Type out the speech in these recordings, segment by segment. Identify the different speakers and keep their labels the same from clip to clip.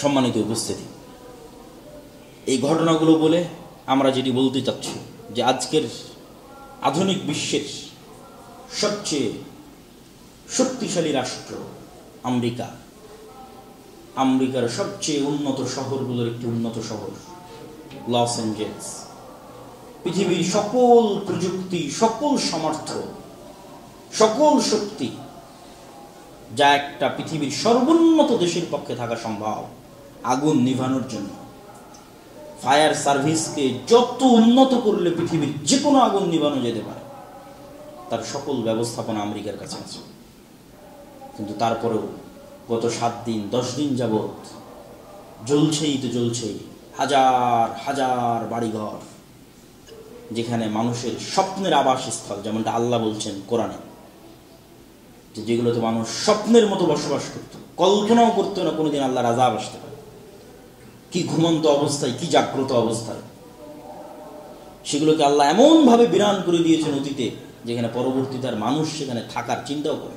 Speaker 1: সম্মানিত উপস্থিতি, এই ঘটনাগুলো বলে আমরা যেটি বলতে চাচ্ছি যে আজকের আধুনিক বিশ্বের সবচেয়ে শক্তিশালী রাষ্ট্র আমেরিকার সবচেয়ে উন্নত শহরগুলোর একটি উন্নত শহর লস অ্যাঞ্জেলস, পৃথিবীর সকল প্রযুক্তি, সকল সামর্থ্য, সকল শক্তি যা একটা পৃথিবীর সর্বোন্নত দেশের পক্ষে থাকা সম্ভব আগুন নিভানোর জন্য, ফায়ার সার্ভিসকে যত উন্নত করলে পৃথিবীর যে কোনো আগুন নিভানো যেতে পারে তার সকল ব্যবস্থাপনা আমেরিকার কাছে আছে। কিন্তু তারপরেও গত 7 দিন 10 দিন যাবৎ জ্বলছেই হাজার হাজার বাড়িঘর, যেখানে মানুষের স্বপ্নের আবাসস্থল, যেমনটা আল্লাহ বলছেন কোরআনে, যেগুলোতে মানুষ স্বপ্নের মতো বসবাস করত, কল্পনাও করতো না কোনোদিন আল্লাহর আযাব আসতে পারে, কি ঘুমন্ত অবস্থায়, কি জাগ্রত অবস্থায় সেগুলোকে আল্লাহ এমন ভাবে বিরান করে দিয়েছেন অতীতে, যেখানে পরবর্তীতে আর মানুষ সেখানে থাকার চিন্তাও করে।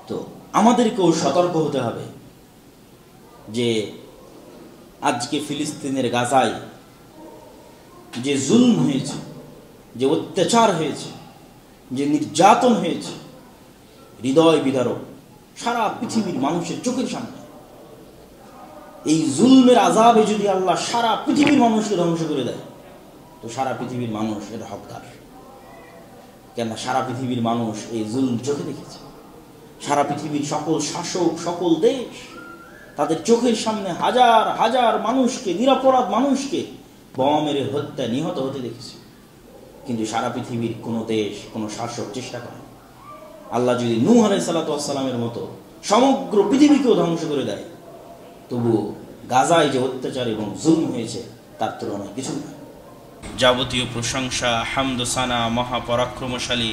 Speaker 1: তো আমাদেরকেও সতর্ক হতে হবে যে আজকে ফিলিস্তিনের গাজায় যে জুলম হয়েছে, যে অত্যাচার হয়েছে, যে নির্যাতন হয়েছে, হৃদয় বিদারক, সারা পৃথিবীর মানুষের চোখের সামনে এই জুলমের আযাবে যদি আল্লাহ সারা পৃথিবীর মানুষকে ধ্বংস করে দেয়, তো সারা পৃথিবীর মানুষ এর হকদার। কেন? সারা পৃথিবীর মানুষ এই জুলম চোখে দেখেছে। সারা পৃথিবীর সকল শাসক, সকল দেশ তাদের চোখের সামনে হাজার হাজার মানুষকে, নিরপরাধ মানুষকে বোমা মেরে হত্যা, নিহত হতে দেখেছে। কিন্তু সারা পৃথিবীর কোনো দেশ, কোনো শাসক চেষ্টা করে। আল্লাহ যদি নূহ আলাইহিস সালাতু ওয়াস সালামের মতো সমগ্র পৃথিবীকেও ধ্বংস করে দেয়, তবুও গাজায় যে অত্যাচার এবং জুলম হয়েছে তার তুলনায় কিছু না। যাবতীয় প্রশংসা, হামদ সানা মহাপরাক্রমশালী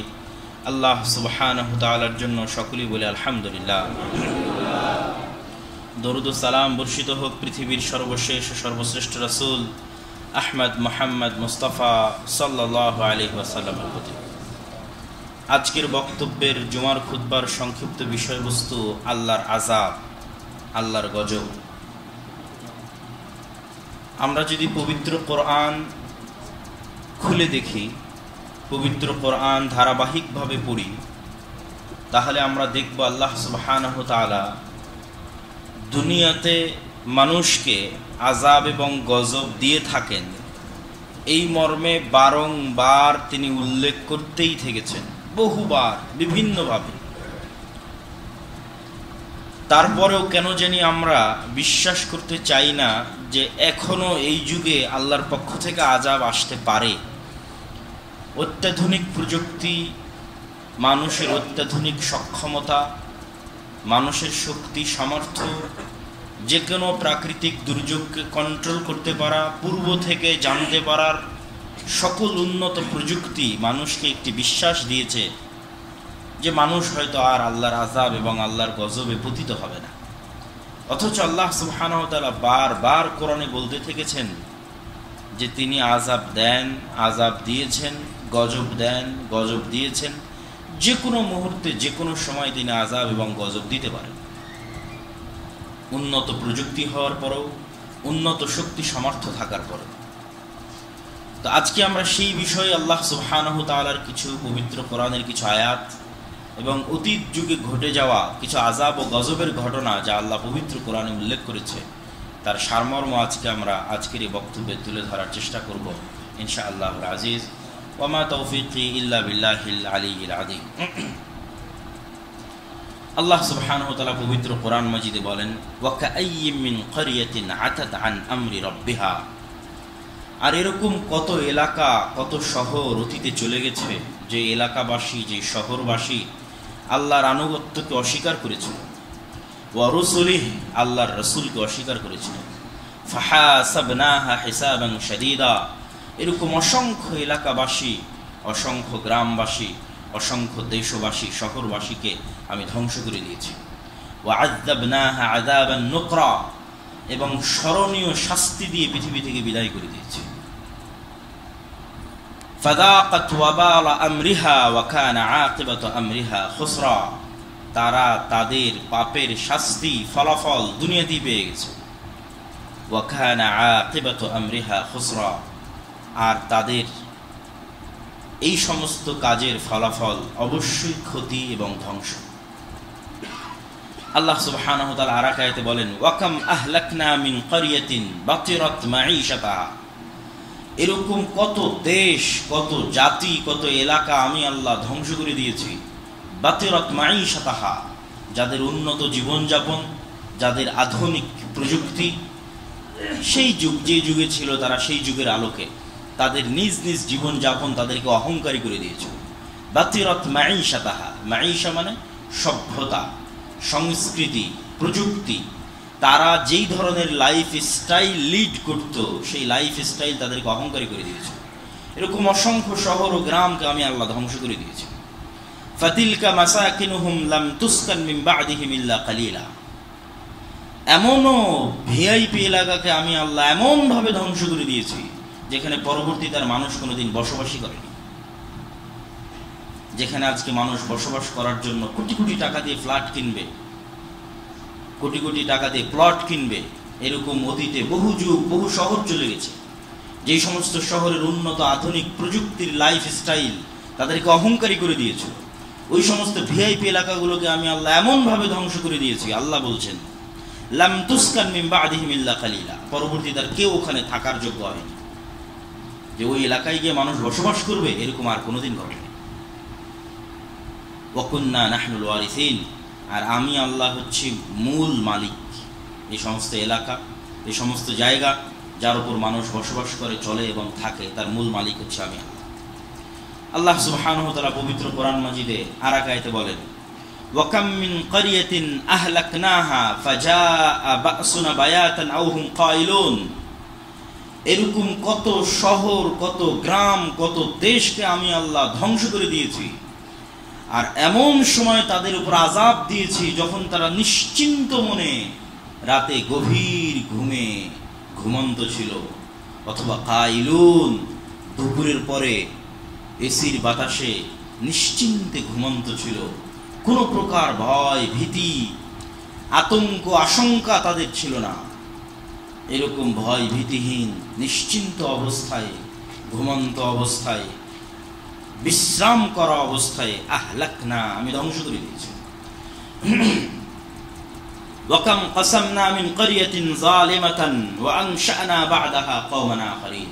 Speaker 1: আল্লাহ সুবহানাহু ওয়া তাআলার জন্য, সকলেই বলে আলহামদুলিল্লাহ। দরুদ ও সালাম বর্ষিত হোক পৃথিবীর সর্বশেষ ও সর্বশ্রেষ্ঠ রাসূল আহমদ মুহাম্মদ মুস্তাফা সাল্লাল্লাহু আলাইহি ওয়াসাল্লামের প্রতি। আজকের বক্তব্যের জুমার খুতবার সংক্ষিপ্ত বিষয়বস্তু আল্লাহর আযাব, আল্লাহর গজব। আমরা যদি পবিত্র কোরআন খুলে দেখি, পবিত্র কোরআন ধারাবাহিকভাবে পড়ি, তাহলে আমরা দেখব আল্লাহ সুবহানাহু ওয়া তাআলা দুনিয়াতে মানুষকে আযাব এবং গজব দিয়ে থাকেন, এই মর্মে বারংবার তিনি উল্লেখ করতেই থেকেছেন, বহুবার, বিভিন্নভাবে। তারপরেও কেন জানি আমরা বিশ্বাস করতে চাই না যে এখনো এই যুগে আল্লাহর পক্ষ থেকে আযাব আসতে পারে। অত্যাধুনিক প্রযুক্তি, মানুষের অত্যাধুনিক সক্ষমতা, মানুষের শক্তি, সামর্থ্য, যে কোনো প্রাকৃতিক দুর্যোগকে কন্ট্রোল করতে পারা, পূর্ব থেকে জানতে পারার সকল উন্নত প্রযুক্তি মানুষকে একটি বিশ্বাস দিয়েছে যে মানুষ হয়তো আর আল্লাহর আযাব এবং আল্লাহর গজবে পতিত হবে না। অথচ আল্লাহ সুবহানাহু ওয়া তাআলা বারবার কোরআনে বলতে থেকেছেন যে তিনি আযাব দেন, আযাব দিয়েছেন, গজব দেন, গজব দিয়েছেন। যে কোনো মুহূর্তে, যে কোনো সময় তিনি আযাব এবং গজব দিতে পারেন। উন্নত প্রযুক্তি হওয়ার পরেও, উন্নত শক্তি সামর্থ্য থাকার পরেও। তো আজকে আমরা সেই বিষয়ে আল্লাহ সুবহানাহু ওয়া তাআলার কিছু পবিত্র কোরআনের কিছু আয়াত এবং অতীত যুগে ঘটে যাওয়া কিছু আযাব ও গজবের ঘটনা যা আল্লাহ পবিত্র কোরআনে উল্লেখ করেছে, তার সারমর্ম আজকে আমরা আজকের এই বক্তব্যে তুলে ধরার চেষ্টা করব ইনশাআল্লাহুল আজিজ। ওয়া মা তাওফীকি ইল্লা বিল্লাহিল আলিয়্যিল আযীম। আল্লাহ সুবহানাহু ওয়া তাআলা পবিত্র কোরআন মাজিদে বলেন, ওয়া কাআইয়্যিম মিন ক্বরিয়াতিন আতাত আন আমরি রাব্বিহা। আর এরকম কত এলাকা, কত শহর অতীতে চলে গেছে, যে এলাকাবাসী, যে শহরবাসী আল্লাহর আনুগত্যকে অস্বীকার করেছিল, ওয়া রুসুলিহি, আল্লাহর রাসূলকে অস্বীকার করেছিল। ফাহাসাবনাহা হিসাবান শাদীদা। এরকম অসংখ্য এলাকাবাসী, অসংখ্য গ্রামবাসী, অসংখ্য দেশবাসী, শহরবাসীকে আমি ধ্বংস করে দিয়েছি। ওয়া আযাবনাহা আযাবান নুকরা। এবং স্মরণীয় শাস্তি দিয়ে পৃথিবী থেকে বিদায় করে দিয়েছি। ফাযাকাত ওয়াবালা আমরিহা ওয়া কানা আকিবাতু আমরিহা খুসরা। তারা তাদের পাপের শাস্তি ফলাফল দুনিয়াতেই পেয়ে গেছে। ওয়া কানা আকিবাতু আমরিহা খুসরা, আর তাদের এই সমস্ত কাজের ফলাফল অবশ্যই ক্ষতি এবং ধ্বংস। আল্লাহ সুবহানাহু ওয়া তাআলা আরেক আয়াতে বলেন, ওয়া কাম আহলাকনা মিন ক্বরিয়াতিন বাতিরাত মাঈশাতাহা, এরকম কত দেশ, কত জাতি, কত এলাকা আমি আল্লাহ ধ্বংস করে দিয়েছি। বাতিরাত মাঈশাতাহা, যাদের উন্নত জীবনযাপন, যাদের আধুনিক প্রযুক্তি, সেই যুগ যে যুগে ছিল তারা সেই যুগের আলোকে তাদের নিজ নিজ জীবনযাপন তাদেরকে অহংকারী করে দিয়েছে। বাতিরাত মাঈশাতাহা, মাঈশা মানে সভ্যতা, সংস্কৃতি, প্রযুক্তি। তারা যেই ধরনের লাইফ স্টাইল লিড করত, সেই লাইফ স্টাইল তাদেরকে অহংকারী করে দিয়েছে। এরকম অসংখ্য শহর ও গ্রামকে আমি আল্লাহ ধ্বংস করে দিয়েছি। ফাতিলকা মাসাকিনুহুম লাম তুসকান মিন বা'দিহিম ইল্লা কালিলা, এমনও ভিআইপি এলাকাকে আমি আল্লাহ এমন ভাবে ধ্বংস করে দিয়েছি যেখানে পরবর্তী তার মানুষ কোনোদিন বসবাসই করেনি। যেখানে আজকে মানুষ বসবাস করার জন্য কোটি কোটি টাকা দিয়ে ফ্ল্যাট কিনবে, কোটি কোটি টাকা দিয়ে প্লট কিনবে, এরকম অতীতে বহু যুগ বহু শহর চলে গেছে। যেই সমস্ত শহরের উন্নত আধুনিক প্রযুক্তির লাইফ স্টাইল তাদেরকে অহংকারী করে দিয়েছে, ওই সমস্ত ভিআইপি এলাকাগুলোকে আমি আল্লাহ এমনভাবে ধ্বংস করে দিয়েছি। আল্লাহ বলছেন, লাম তুসকান মিন বা'দিহিম ইল্লা কালিলা, পরবর্তী তার কেউ ওখানে থাকার যোগ্য হয়নি। যে ওই এলাকায় গিয়ে মানুষ বসবাস করবে এরকম আর কোনোদিন ঘটেনি। ওয়া কুন্না নাহনুল ওয়ারিসিন, আর আমি আল্লাহ হচ্ছি মূল মালিক। এই সমস্ত এলাকা, এই সমস্ত জায়গা যার উপর মানুষ বসবাস করে, চলে এবং থাকে, তার মূল মালিক হচ্ছে আমি আল্লাহ। আল্লাহ সুবহানাহু ওয়া তাআলা পবিত্র কোরআন মাজিদে আরেক আয়াতে বলেন, ওয়া কাম মিন ক্বরিয়াতিন আহলাকনাহা ফাজাআ বা'সুনা বায়াতান আও হুম কাইলুন, এরকম কত শহর, কত গ্রাম, কত দেশকে আমি আল্লাহ ধ্বংস করে দিয়েছি, আর এমন সময় তাদের উপর আযাব দিয়েছি যখন তারা নিশ্চিন্ত মনে রাতে গভীর ঘুমে ঘুমন্ত ছিল, অথবা কাইলুন, দুপুরের পরে এসির বাতাসে নিশ্চিন্তে ঘুমন্ত ছিল। কোনো প্রকার ভয়, ভীতি, আতঙ্ক, আশঙ্কা তাদের ছিল না। এরকম ভয় ভীতিহীন নিশ্চিন্ত অবস্থায়, ঘুমন্ত অবস্থায়, বিশ্রাম করা অবস্থায় আহলাকনা, আমি ধ্বংস করে দিয়েছি। ওয়া কাম কাসামনা মিন ক্বরিয়াতিন যালিমাতান ওয়া আনশা'না বা'দাহা কওমান আখারিন,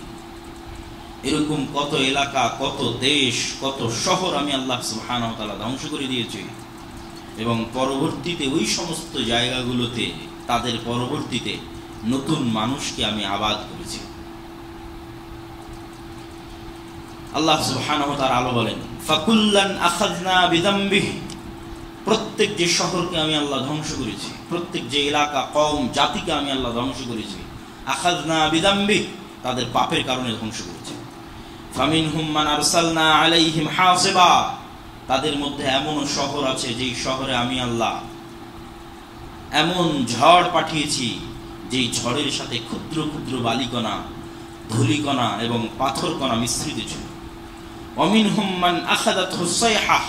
Speaker 1: এরকম কত এলাকা, কত দেশ, কত শহর আমি আল্লাহ সুবহানাহু ওয়া তাআলা ধ্বংস করে দিয়েছি, এবং পরবর্তীতে ওই সমস্ত জায়গাগুলোতে তাদের পরবর্তীতে নতুন মানুষকে আমি আবাদ করেছি। আল্লাহ সুবহানাহু ওয়া তাআলা আলো বলেন, ফাকুল্লান আখাযনা বিযামবিহি, প্রত্যেক যে শহরকে আমি আল্লাহ ধ্বংস করেছি, প্রত্যেক যে এলাকা, কওম, জাতিকে আমি আল্লাহ ধ্বংস করেছি, আখাযনা বিযামবিহি, তাদের পাপের কারণে ধ্বংস করেছি। ফামিনহুম মান আরসালনা আলাইহিম হাসিবা, তাদের মধ্যে এমন শহর আছে যেই শহরে আমি আল্লাহ এমন ঝড় পাঠিয়েছি যেই ঝড়ের সাথে ক্ষুদ্র ক্ষুদ্র বালিকণা, ধূলিকণা এবং পাথরকণা মিশ্রিত ছিল। ওয়ামিনহুম মান আখাযাতহু সাইহাহ,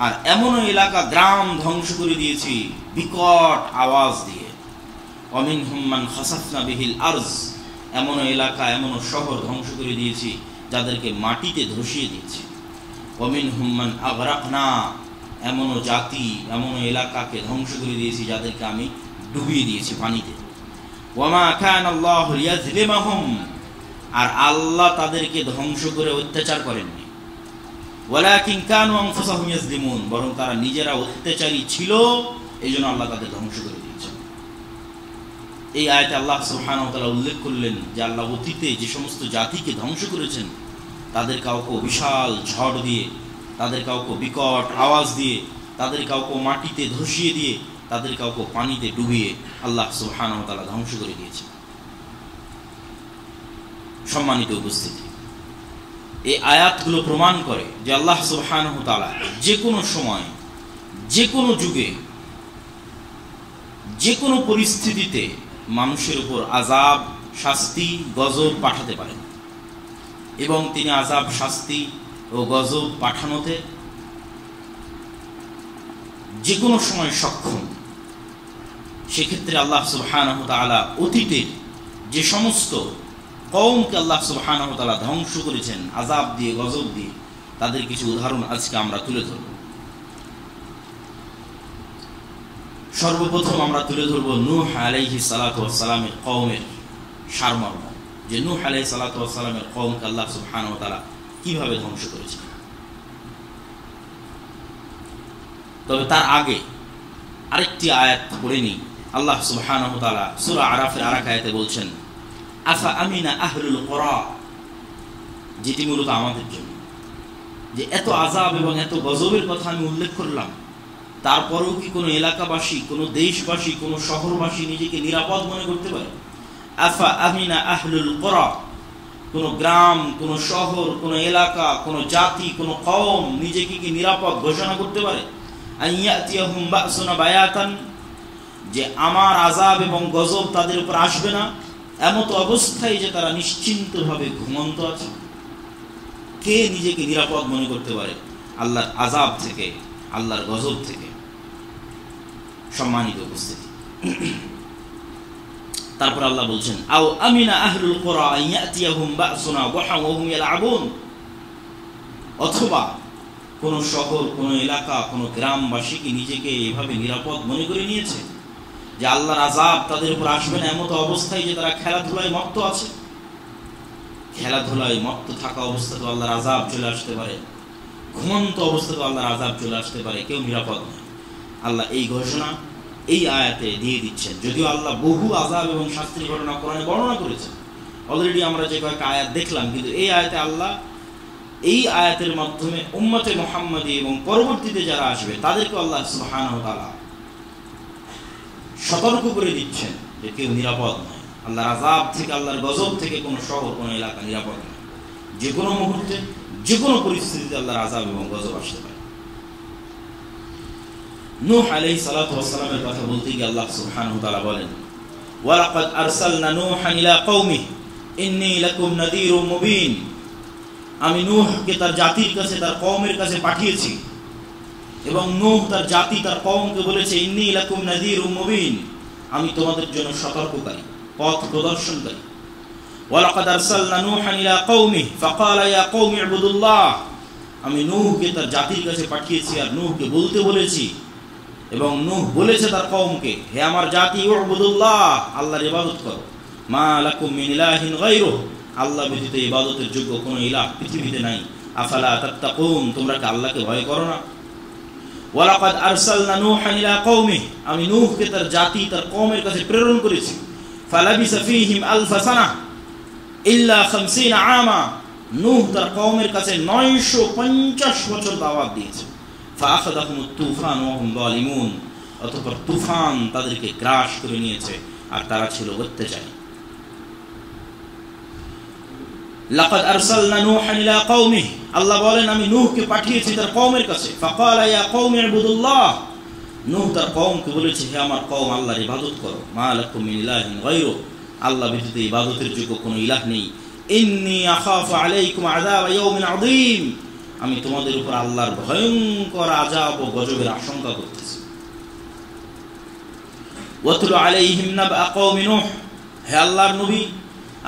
Speaker 1: আর এমন এলাকা, গ্রাম ধ্বংস করে দিয়েছি বিকট আওয়াজ দিয়ে। ওয়ামিনহুম মান খাসাফনা বিহিল আরজ, এমন এলাকা, এমন শহর ধ্বংস করে দিয়েছি যাদেরকে মাটিতে ধসিয়ে দিয়েছি। ওয়ামিনহুম মান আগরাকনা, এমন জাতি, এমন এলাকাকে ধ্বংস করে দিয়েছি যাদেরকে আমি ডুবিয়ে দিয়েছি পানিতে। ওয়ামা কানা আল্লাহু লিয়াযলিমাহুম, আর আল্লাহ তাদেরকে ধ্বংস করে অত্যাচার করেননি। ওয়ালাকিন কানু আনফুসাহুম ইয়াযলিমুন, বরং তারা নিজেরা অত্যাচারী ছিল, এইজন্য আল্লাহ তাদের ধ্বংস করে দিয়েছেন। এই আয়াতে আল্লাহ সুবহানাহু ওয়া তাআলা উল্লেখ করলেন যে আল্লাহ অতীতে যে সমস্ত জাতিকে ধ্বংস করেছেন, তাদের কাউকে বিশাল ঝড় দিয়ে, তাদের কাউকে বিকট আওয়াজ দিয়ে, তাদের কাউকে মাটিতে ধসিয়ে দিয়ে, তাদের কাউকে পানিতে ডুবিয়ে আল্লাহ সুবহানাহু ওয়া তাআলা ধ্বংস করে দিয়েছেন। সম্মানিত উপস্থিতি, এই আয়াতগুলো প্রমাণ করে যে আল্লাহ সুবহানাহু ওয়া তাআলা যে কোনো সময়, যে কোনো যুগে, যে কোনো পরিস্থিতিতে মানুষের উপর আযাব, শাস্তি, গজব পাঠাতে পারেন, এবং তিনি আযাব, শাস্তি ও গজব পাঠানোতে যে কোনো সময় সক্ষম। সেক্ষেত্রে আল্লাহ সুবহানাহু ওয়া তাআলা অতীতের যে সমস্ত কওমকে আল্লাহ সুবহানাহু ওয়া তাআলা ধ্বংস করেছেন আযাব দিয়ে, গজব দিয়ে, তাদের কিছু উদাহরণ আজকে আমরা তুলে ধরব। সর্বপ্রথম আমরা তুলে ধরব নূহ আলাইহিস সালাতু ওয়াস সালামের কওমের সারমর্ম, যে নূহ আলাইহিস সালাতু ওয়াস সালামের কওমকে আল্লাহ সুবহানাহু ওয়া তাআলা কিভাবে ধ্বংস করেছেন। তবে তার আগে আরেকটি আয়াত পড়ে নিই। আল্লাহ সুবহানাহু ওয়া তাআলা সূরা আরাফের আরেক আয়াতে বলছেন আফা আমিনা আহলুল কুরা, যেটি মূলত আমাদের জন্য, যে এত আযাব এবং এত গজবের কথা আমি উল্লেখ করলাম, তারপরেও কি কোনো এলাকাবাসী, কোনো দেশবাসী, কোনো শহরবাসী নিজেকে নিরাপদ মনে করতে পারে? আফা আমিনা আহলুল কুরা, কোনো গ্রাম, কোনো শহর, কোনো এলাকা, কোনো জাতি, কোনো কওম নিজেকে কি নিরাপদ ঘোষণা করতে পারে? আইয়াতিয়াহুম বাসুনা বায়াতান, যে আমার আযাব এবং গজব তাদের উপর আসবে না এমত অবস্থায় যে তারা নিশ্চিন্তভাবে ঘুমন্ত আছে। কে নিজেকে নিরাপদ মনে করতে পারে আল্লাহর আযাব থেকে, আল্লাহর গজব থেকে? সম্মানিত উপস্থিতি, তারপর আল্লাহ বলছেন আও আমিনা আহলুল কুরা আইয়াতিয়াহুম বাসুনা ওয়া হুম ইয়ালআবুন, অথবা কোন শহর, কোন এলাকা, কোন গ্রামবাসী কি নিজেকে এভাবে নিরাপদ মনে করে নিয়েছে যে আল্লাহর আযাব তাদের উপর আসবে না এমত অবস্থায় যে তারা খেলাধুলায় মত্ত আছে? খেলাধুলায় মত্ত থাকা অবস্থাতে আল্লাহর আযাব চলে আসতে পারে, ঘুমন্ত অবস্থাতে আল্লাহর আযাব চলে আসতে পারে, কেউ নিরাপদ নয়। আল্লাহ এই ঘোষণা এই আয়াতে দিয়ে দিচ্ছেন, যদিও আল্লাহ বহু আযাব এবং শাস্তির ঘটনা কোরআনে বর্ণনা করেছেন। অলরেডি আমরা যে কয়েকটা আয়াত দেখলাম, কিন্তু এই আয়াতে আল্লাহ এই আয়াতের মাধ্যমে উম্মতে মুহাম্মাদী এবং পরবর্তীতে যারা আসবে তাদেরকে আল্লাহ সুবহানাহু ওয়া তাআলা সতর্ক করে দিচ্ছেন যে কেউ নিরাপদ নয়। আল্লাহর আযাব থেকে, আল্লাহর গজব থেকে কোনো শহর, কোনো এলাকা নিরাপদ নয়। যে কোনো মুহূর্তে, যে কোনো পরিস্থিতিতে আল্লাহর আযাব এবং গজব আসতে পারে। নূহ আলাইহিস সালাতু ওয়াস সালামের কথা বলতে গিয়ে আল্লাহ সুবহানাহু ওয়া তাআলা বলেন ওয়ালাকাদ আরসালনা নূহান ইলা কওমিহি ইন্নী লাকুম নাযীরুম মুবিন, আমি নূহকে তার জাতির কাছে, তার কওমের কাছে পাঠিয়েছি, এবং নূহ তার জাতি, তার কওমকে বলেছে ইন্নী লাকুম নাযীরুম মুবিন, আমি তোমাদের জন্য সতর্ককারী, পথ প্রদর্শনকারী। ওয়ালাকাদ আরসালনা নূহান ইলা কওমিহি ফাকালা ইয়া কওমি ইবুদুল্লাহ, আমি নূহকে তার জাতির কাছে পাঠিয়েছি আর নূহকে বলতে বলেছি, এবং নূহ বলেছে তার কওমকে, হে আমার জাতি, উবুদুল্লাহ, আল্লাহর ইবাদত করো, মা লাকুম মিন ইলাহিন গায়রুহু, আল্লাহ ব্যতীত ইবাদতের যোগ্য কোনো ইলাহ পৃথিবীতে নাই। আফালা তাত্তাকুন, তোমরা কি আল্লাহকে ভয় করো না? ওয়ালাকাদ আরসালনা নূহান ইলা কওমিহি, আমি নূহকে তার জাতি, তার কওমের কাছে প্রেরণ করেছি। ফালাবিসা ফীহিম আলফা সানাহ ইল্লা 50 আমা, নূহ তার কওমের কাছে 950 বছর দাওয়াত দিয়েছে। ফাআখাযাহুমুত তুফান ওয়া হুম যালিমুন, অতঃপর তুফান তাদেরকে গ্রাস করে নিয়েছে আর তারা ছিল অত্যাচারী। লাকাদ আরসালনা নূহান ইলা কওমিহি, আল্লাহ বলেন আমি নূহকে পাঠিয়েছি তার কওমের কাছে। ফাকালা ইয়া কওমি ইবুদুল্লাহ, নূহ তার কওমকে বলেছে, হে আমার কওম, আল্লাহর ইবাদত করো, মা লাকুম মিন ইলাহিন গায়রুহু, আল্লাহ ব্যতীত ইবাদতের যোগ্য কোনো ইলাহ নেই। ইন্নী আখাফু আলাইকুম আযাব ইয়াউমিন আযীম, আমি তোমাদের উপর আল্লাহর ভয়ঙ্কর আযাব ও গজবের আশঙ্কা করতেছি। ওয়াতলু আলাইহিম নাবা কওমি নূহ, হে আল্লাহর নবী,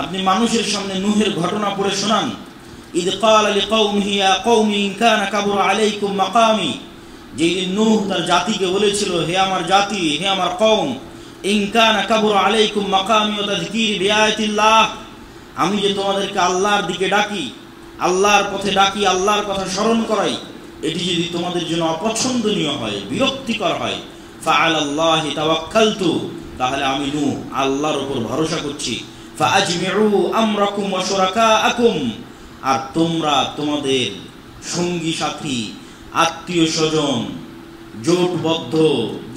Speaker 1: আপনি মানুষের সামনে নূহের ঘটনা পড়ে শোনান। ইদ ক্বালা লিকওমিহি ইয়া কওমি ইন কানা কাবুরা আলাইকুম মাকামি, যেদিন নূহ তার জাতিকে বলেছিল, হে আমার জাতি, হে আমার কওম, ইন কানা কাবুরা আলাইকুম মাকামি ওয়া তাযকিরি বিআয়াতিল্লাহ, আমি যে তোমাদেরকে আল্লাহর দিকে ডাকি, আল্লাহর পথে ডাকি, আল্লাহর কথা স্মরণ করাই, এটি যদি তোমাদের জন্য অপছন্দনীয় হয়, বিরক্তিকর হয়, ফাআলাল্লাহি তাওয়াক্কালতু, তাহলে আমি নূহ আল্লাহর উপর ভরসা করছি। ফাআজমিউ আমরাকুম ওয়া শুরাকাআকুম, আর তোমরা তোমাদের সঙ্গী সাথী, আত্মীয় স্বজন, জোটবদ্ধ,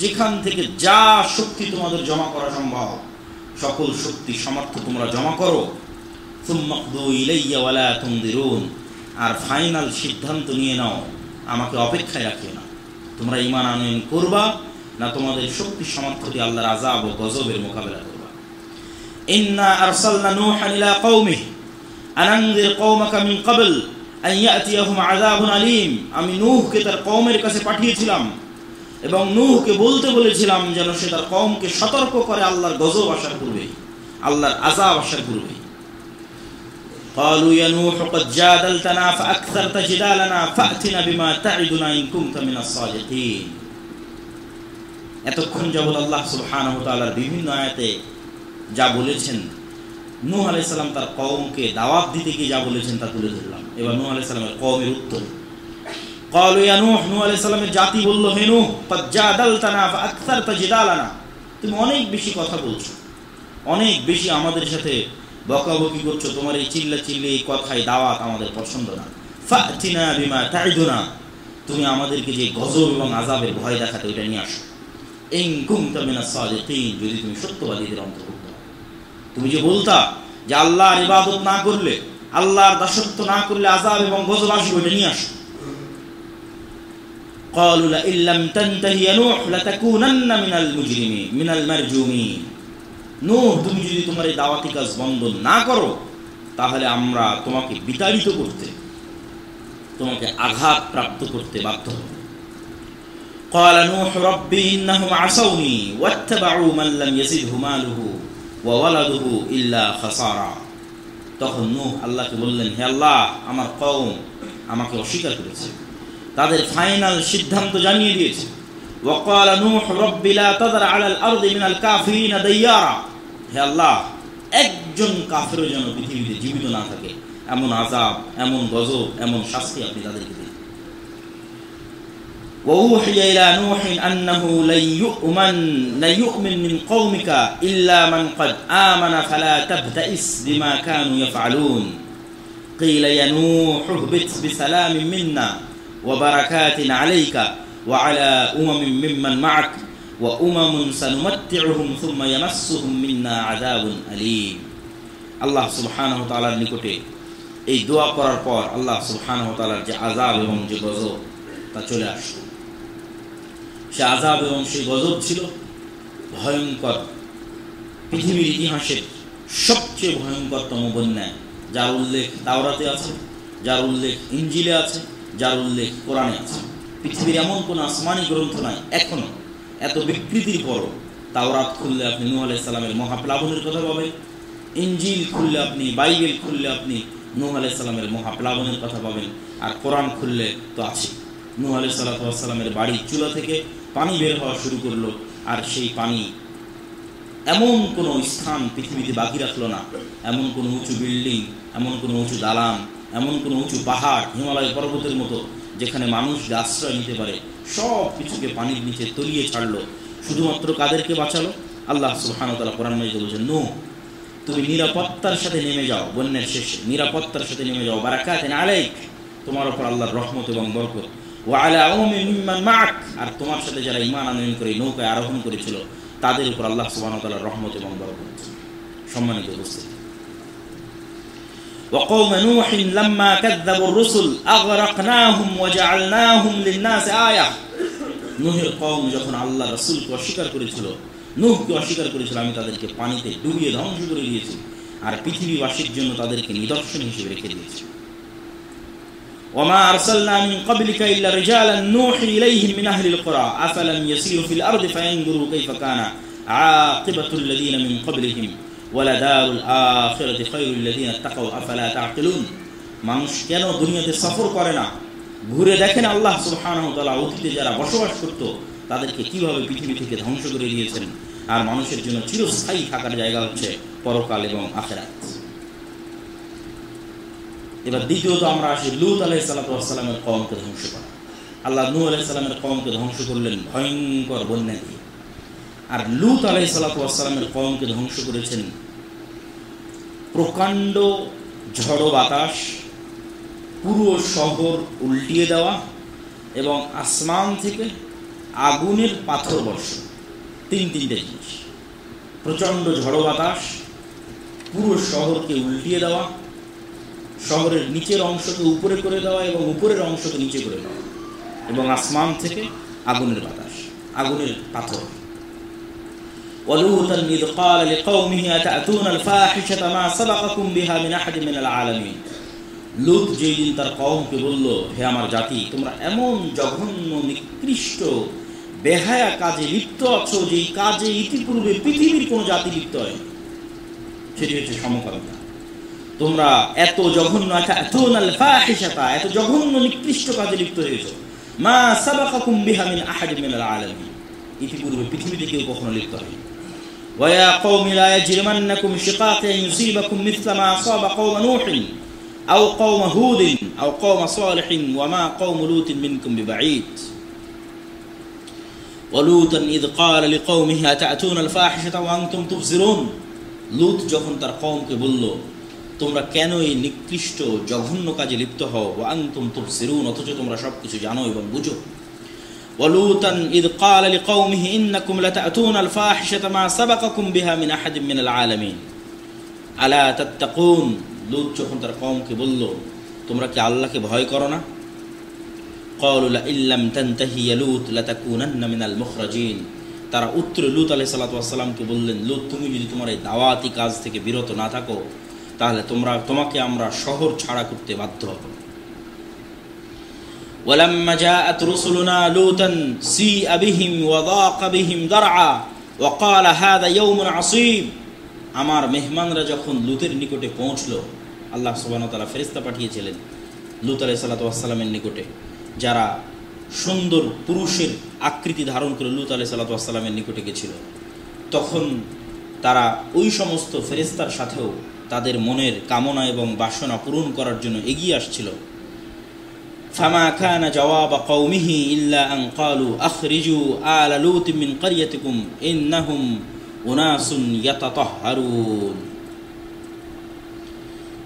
Speaker 1: যেখান থেকে যা শক্তি তোমাদের জমা করা সম্ভব, সকল শক্তি সামর্থ্য তোমরা জমা করো। সুম্মা কদু ইলাইয়া ওয়া লা তুনদিরুন, আর ফাইনাল সিদ্ধান্ত নিয়ে নাও, আমাকে অপেক্ষায় রাখিও না। তোমরা ঈমান আনয়ন করবা না তোমাদের শক্তি সামর্থ্য দিয়ে আল্লাহর আযাব ও গজবের মোকাবেলা করবা। ইন্না আরসালনা নূহান ইলা কওমিহি আনআনযির কওমাকা মিন ক্বাবল আন ইয়াতিয়াহুম আযাবুন আলীম, আমি নূহকে তার কওমের কাছে পাঠিয়েছিলাম এবং নূহকে বলতে বলেছিলাম যেন সে তার কওমকে সতর্ক করে আল্লাহর গজব আসার পূর্বে, আল্লাহর আযাব আসার পূর্বে। قالوا يا نوح قد جادلتنا فأكثرت جدالنا فأتنا بما تعدنا إن كنت من الصادقين। এতক্ষণ যাবত আল্লাহ সুবহানাহু ওয়া তাআলার বিভিন্ন আয়াতে যা বলেছেন, নূহ আলাইহিস সালাম তার কওমকে দাওয়াত দিতে গিয়ে যা বলেছেন তা তুলে ধরলাম। এবার নূহ আলাইহিস সালামের কওমের উত্তর। قالوا يا نوح, নূহ আলাইহিস সালামের জাতি বলল, হে নূহ, قد جادلتنا فأكثرت جدالنا, তুমি অনেক বেশি কথা বলছো, অনেক বেশি আমাদের সাথে বকাবকি করছো, তোমার এই চিল্লাচিল্লি এই কথাই দাওয়াত আমাদের পছন্দ না। ফাতিনা বিমা তাইদুনা, তুমি আমাদেরকে যে গজব এবং আযাবের ভয় দেখাতে ওইটা নিয়ে আসো। ইন কুনতা মিনাস সাদিকিন, যদি তুমি সত্যবাদীদের অন্তর্ভুক্ত হও। তুমি যে বলতা যে আল্লাহর ইবাদত না করলে, আল্লাহর দাসত্ব না করলে আযাব এবং গজব আসবে, ওইটা নিয়ে আসো। قالوا لئن لم تنتهي يا نوح لتكونن من المجرمين من المرجومين। নূহ, তুমি যদি তোমার এই দাওয়াতি কাজ বন্ধ না করো তাহলে আমরা তোমাকে বিতাড়িত করতে, তোমাকে আঘাত প্রাপ্ত করতে বাধ্য হব। قال نوح رب إنهم عصوني واتبعوا من لم يزده ماله وولده إلا خسارا। তখন নূহ আল্লাহকে বললেন, হে আল্লাহ, আমার কওম আমাকে অস্বীকার করেছে, তাদের ফাইনাল সিদ্ধান্ত জানিয়ে দিয়েছে। وقال نوح رب لا تذر على الأرض من الكافرين ديارا। হে আল্লাহ, একজন কাফেরও যেন পৃথিবীতে জীবিত না থাকে, এমন আযাব, এমন গজব, এমন শাস্তি আপনি তাদেরকে দিন। وأوحي إلى نوح أنه لن يؤمن من قومك إلا من قد آمن فلا تبتئس بما كانوا يفعلون قيل يا نوح اهبط بسلام منا وبركات عليك وعلى ممن معك سنمتعهم ثم يمسهم منا عذاب أليم। আল্লাহ সুবহানাহু ওয়া তাআলার নিকটে এই দোয়া করার পর আল্লাহ সুবহানাহু ওয়া তাআলার যে আযাব এবং যে গজব তা চলে আসলো। সে আযাব এবং সেই গজব ছিল ভয়ঙ্কর, পৃথিবীর ইতিহাসের সবচেয়ে ভয়ঙ্করতম বন্যা, যার উল্লেখ তাওরাতে আছে, যার উল্লেখ ইনজিলে আছে, যার উল্লেখ কোরআনে আছে। পৃথিবীর এমন কোন আসমানি গ্রন্থ নাই এখনো, এত বিকৃতির পরও তাওরাত খুললে আপনি নূহ আলাইহিস সালামের মহাপ্লাবনের কথা পাবেন, ইনজিল খুললে আপনি, বাইবেল খুললে আপনি নূহ আলাইহিস সালামের মহাপ্লাবনের কথা পাবেন, আর কোরআন খুললে তো আছে। নূহ আলাইহিস সালামের বাড়ির চুলা থেকে পানি বের হওয়া শুরু করলো, আর সেই পানি এমন কোনো স্থান পৃথিবীতে বাকি রাখলো না, এমন কোনো উঁচু বিল্ডিং, এমন কোনো উঁচু দালান, এমন কোনো উঁচু পাহাড়, হিমালয় পর্বতের মতো যেখানে মানুষ আশ্রয় নিতে পারে, সব কিছুকে পানির নিচে তলিয়ে ছাড়লো। শুধুমাত্র কাদেরকে বাঁচালো? আল্লাহ সুবহানাহু ওয়া তাআলা কোরআন মাজিদে বলেছেন, নূহ, তুমি নিরাপত্তার সাথে নেমে যাও, বন্যার শেষে নিরাপত্তার সাথে নেমে যাও, বারাকাতুন আলাইক, তোমার উপর আল্লাহর রহমত এবং বরকত, ওয়া আলা মিম্মান মা'আক, আর তোমার সাথে যারা ঈমান আনয়ন করে নৌকায় আরোহণ করেছিল তাদের উপর আল্লাহ সুবহানাহু ওয়া তাআলার রহমত এবং বরকত। সম্মানিত উপস্থিতি, وقوم نوح لما كذبوا الرسل أغرقناهم وجعلناهم للناس آية। নূহের কওম যখন আল্লাহ রাসূলকে অস্বীকার করেছিল, নূহকে অস্বীকার করেছিল, আমি তাদেরকে পানিতে ডুবিয়ে ধ্বংস করে দিয়েছি, আর পৃথিবীবাসীর জন্য তাদেরকে নিদর্শন হিসেবে রেখে দিয়েছি। وما أرسلنا من قبلك إلا رجالا نوحي إليهم من أهل القرى أفلم يسيروا في الأرض فينظروا كيف كان عاقبة الذين من قبلهم ولدار الآخرة خير الذين اتقوا أفلا تعقلون। মানুষ কেন দুনিয়াতে সফর করে না, ঘুরে দেখেন আল্লাহ সুবহানাহু ওয়া তাআলা অতীতে যারা বসবাস করত তাদেরকে কিভাবে পৃথিবী থেকে ধ্বংস করে দিয়েছেন, আর মানুষের জন্য চিরস্থায়ী থাকার জায়গা হচ্ছে পরকাল এবং আখিরাত। এবার দ্বিতীয়ত আমরা আসি লূত আলাইহিস সালামের কওমকে ধ্বংস করা। আল্লাহ নূহ আলাইহিস সালামের কওমকে ধ্বংস করলেন ভয়ঙ্কর বন্যা দিয়ে, আর লূত আলাইহিস সালামের কওমকে ধ্বংস করেছেন প্রকাণ্ড ঝড়ো বাতাস, পুরো শহর উল্টিয়ে দেওয়া এবং আসমান থেকে আগুনের পাথর বর্ষণ। তিনটে জিনিস, প্রচণ্ড ঝড়ো বাতাস, পুরো শহরকে উল্টিয়ে দেওয়া, শহরের নিচের অংশকে উপরে করে দেওয়া এবং উপরের অংশকে নিচে করে দেওয়া, এবং আসমান থেকে আগুনের বাতাস, আগুনের পাথর। ولوطا إذ قال لقومه أتأتون الفاحشة ما سبقكم بها من أحد من العالمين। লূত যেদিন তার কওমকে বলল, হে আমার জাতি, তোমরা এমন জঘন্য নিকৃষ্ট বেহায়া কাজে লিপ্ত আছো, যেই কাজে ইতিপূর্বে পৃথিবীর কোন জাতি লিপ্ত হয়, সেটি হচ্ছে সমকামিতা। তোমরা এত জঘন্য, এত জঘন্য নিকৃষ্ট কাজে লিপ্ত হয়েছো, মা সাবাকাকুম বিহা মিন আহাদিন মিনাল আলামিন, ইতিপূর্বে পৃথিবীতে কেউ কখনো লিপ্ত হয়নি। ওয়া ইয়া কওমি লা ইয়াজরিমান্নাকুম শিকাকি আন ইউসিবাকুম মিসলা মা আসাবা কওমা নূহিন আও কওমা হুদিন আও কওমা সালিহিন ওয়া মা কওমু লূতিন মিনকুম বিবাঈদ। ওয়ালুতান ইয ক্বালা লিকওমিহি আতা'তুনা আল ফাহিশাতা ওয়া আনতুম তুবসিরুন, লূত যখন তার কওমকে বলল, তোমরা কেন এই নিকৃষ্ট জঘন্য কাজে লিপ্ত হও, ওয়া আনতুম তুবসিরুন, অথচ তোমরা সবকিছু জানো এবং বুঝো। ওয়ালুতান ইয ক্বালা লিকওমিহি ইন্নাকুম লাতা'তুনা আল ফাহিশাতা মা সাবাকাকুম বিহা মিন আহাদিন মিনাল আলামিন আলা তাত্তাকুন, লূত যখন তার কওমকে বলল, তোমরা কি আল্লাহকে ভয় করো না? ক্বালু লা ইল্লাম তানতাহি ইয়া লূত লাতাকুনান্না মিনাল মুখরাজিন, তারা উত্তরে লূত আলাইহিস সালাতু ওয়াস সালামকে বললেন, লূত তুমি যদি তোমার এই দাওয়াতি কাজ থেকে বিরত না থাকো, তাহলে তোমাকে আমরা শহর ছাড়া করতে বাধ্য হব। ওয়ালাম্মা জাআত রুসুলুনা লূতান সিআ বিহিম ওয়া দাqa বিহিম দারআ ওয়া ক্বালা হাযা ইয়াউমুন আসীব, আমার মেহমানরা যখন লূতের নিকটে পৌঁছলো, আল্লাহ সুবহানাহু ওয়া তাআলা ফেরেশতা পাঠিয়েছিলেন লূত আলাইহিস সালাতু ওয়াস সালামের নিকটে, যারা সুন্দর পুরুষের আকৃতি ধারণ করে লূত আলাইহিস সালাতু ওয়াস সালামের নিকটে গেছিল, তখন তারা ওই সমস্ত ফেরেশতার সাথেও তাদের মনের কামনা এবং বাসনা পূরণ করার জন্য এগিয়ে আসছিল। ফামা কানা জওয়াব কওমিহি ইল্লা আন ক্বালু আখরিজু আলা লূত মিন ক্বরিয়াতিকুম ইন্নাহুম উনাসুন ইয়াতাতাহহারুন।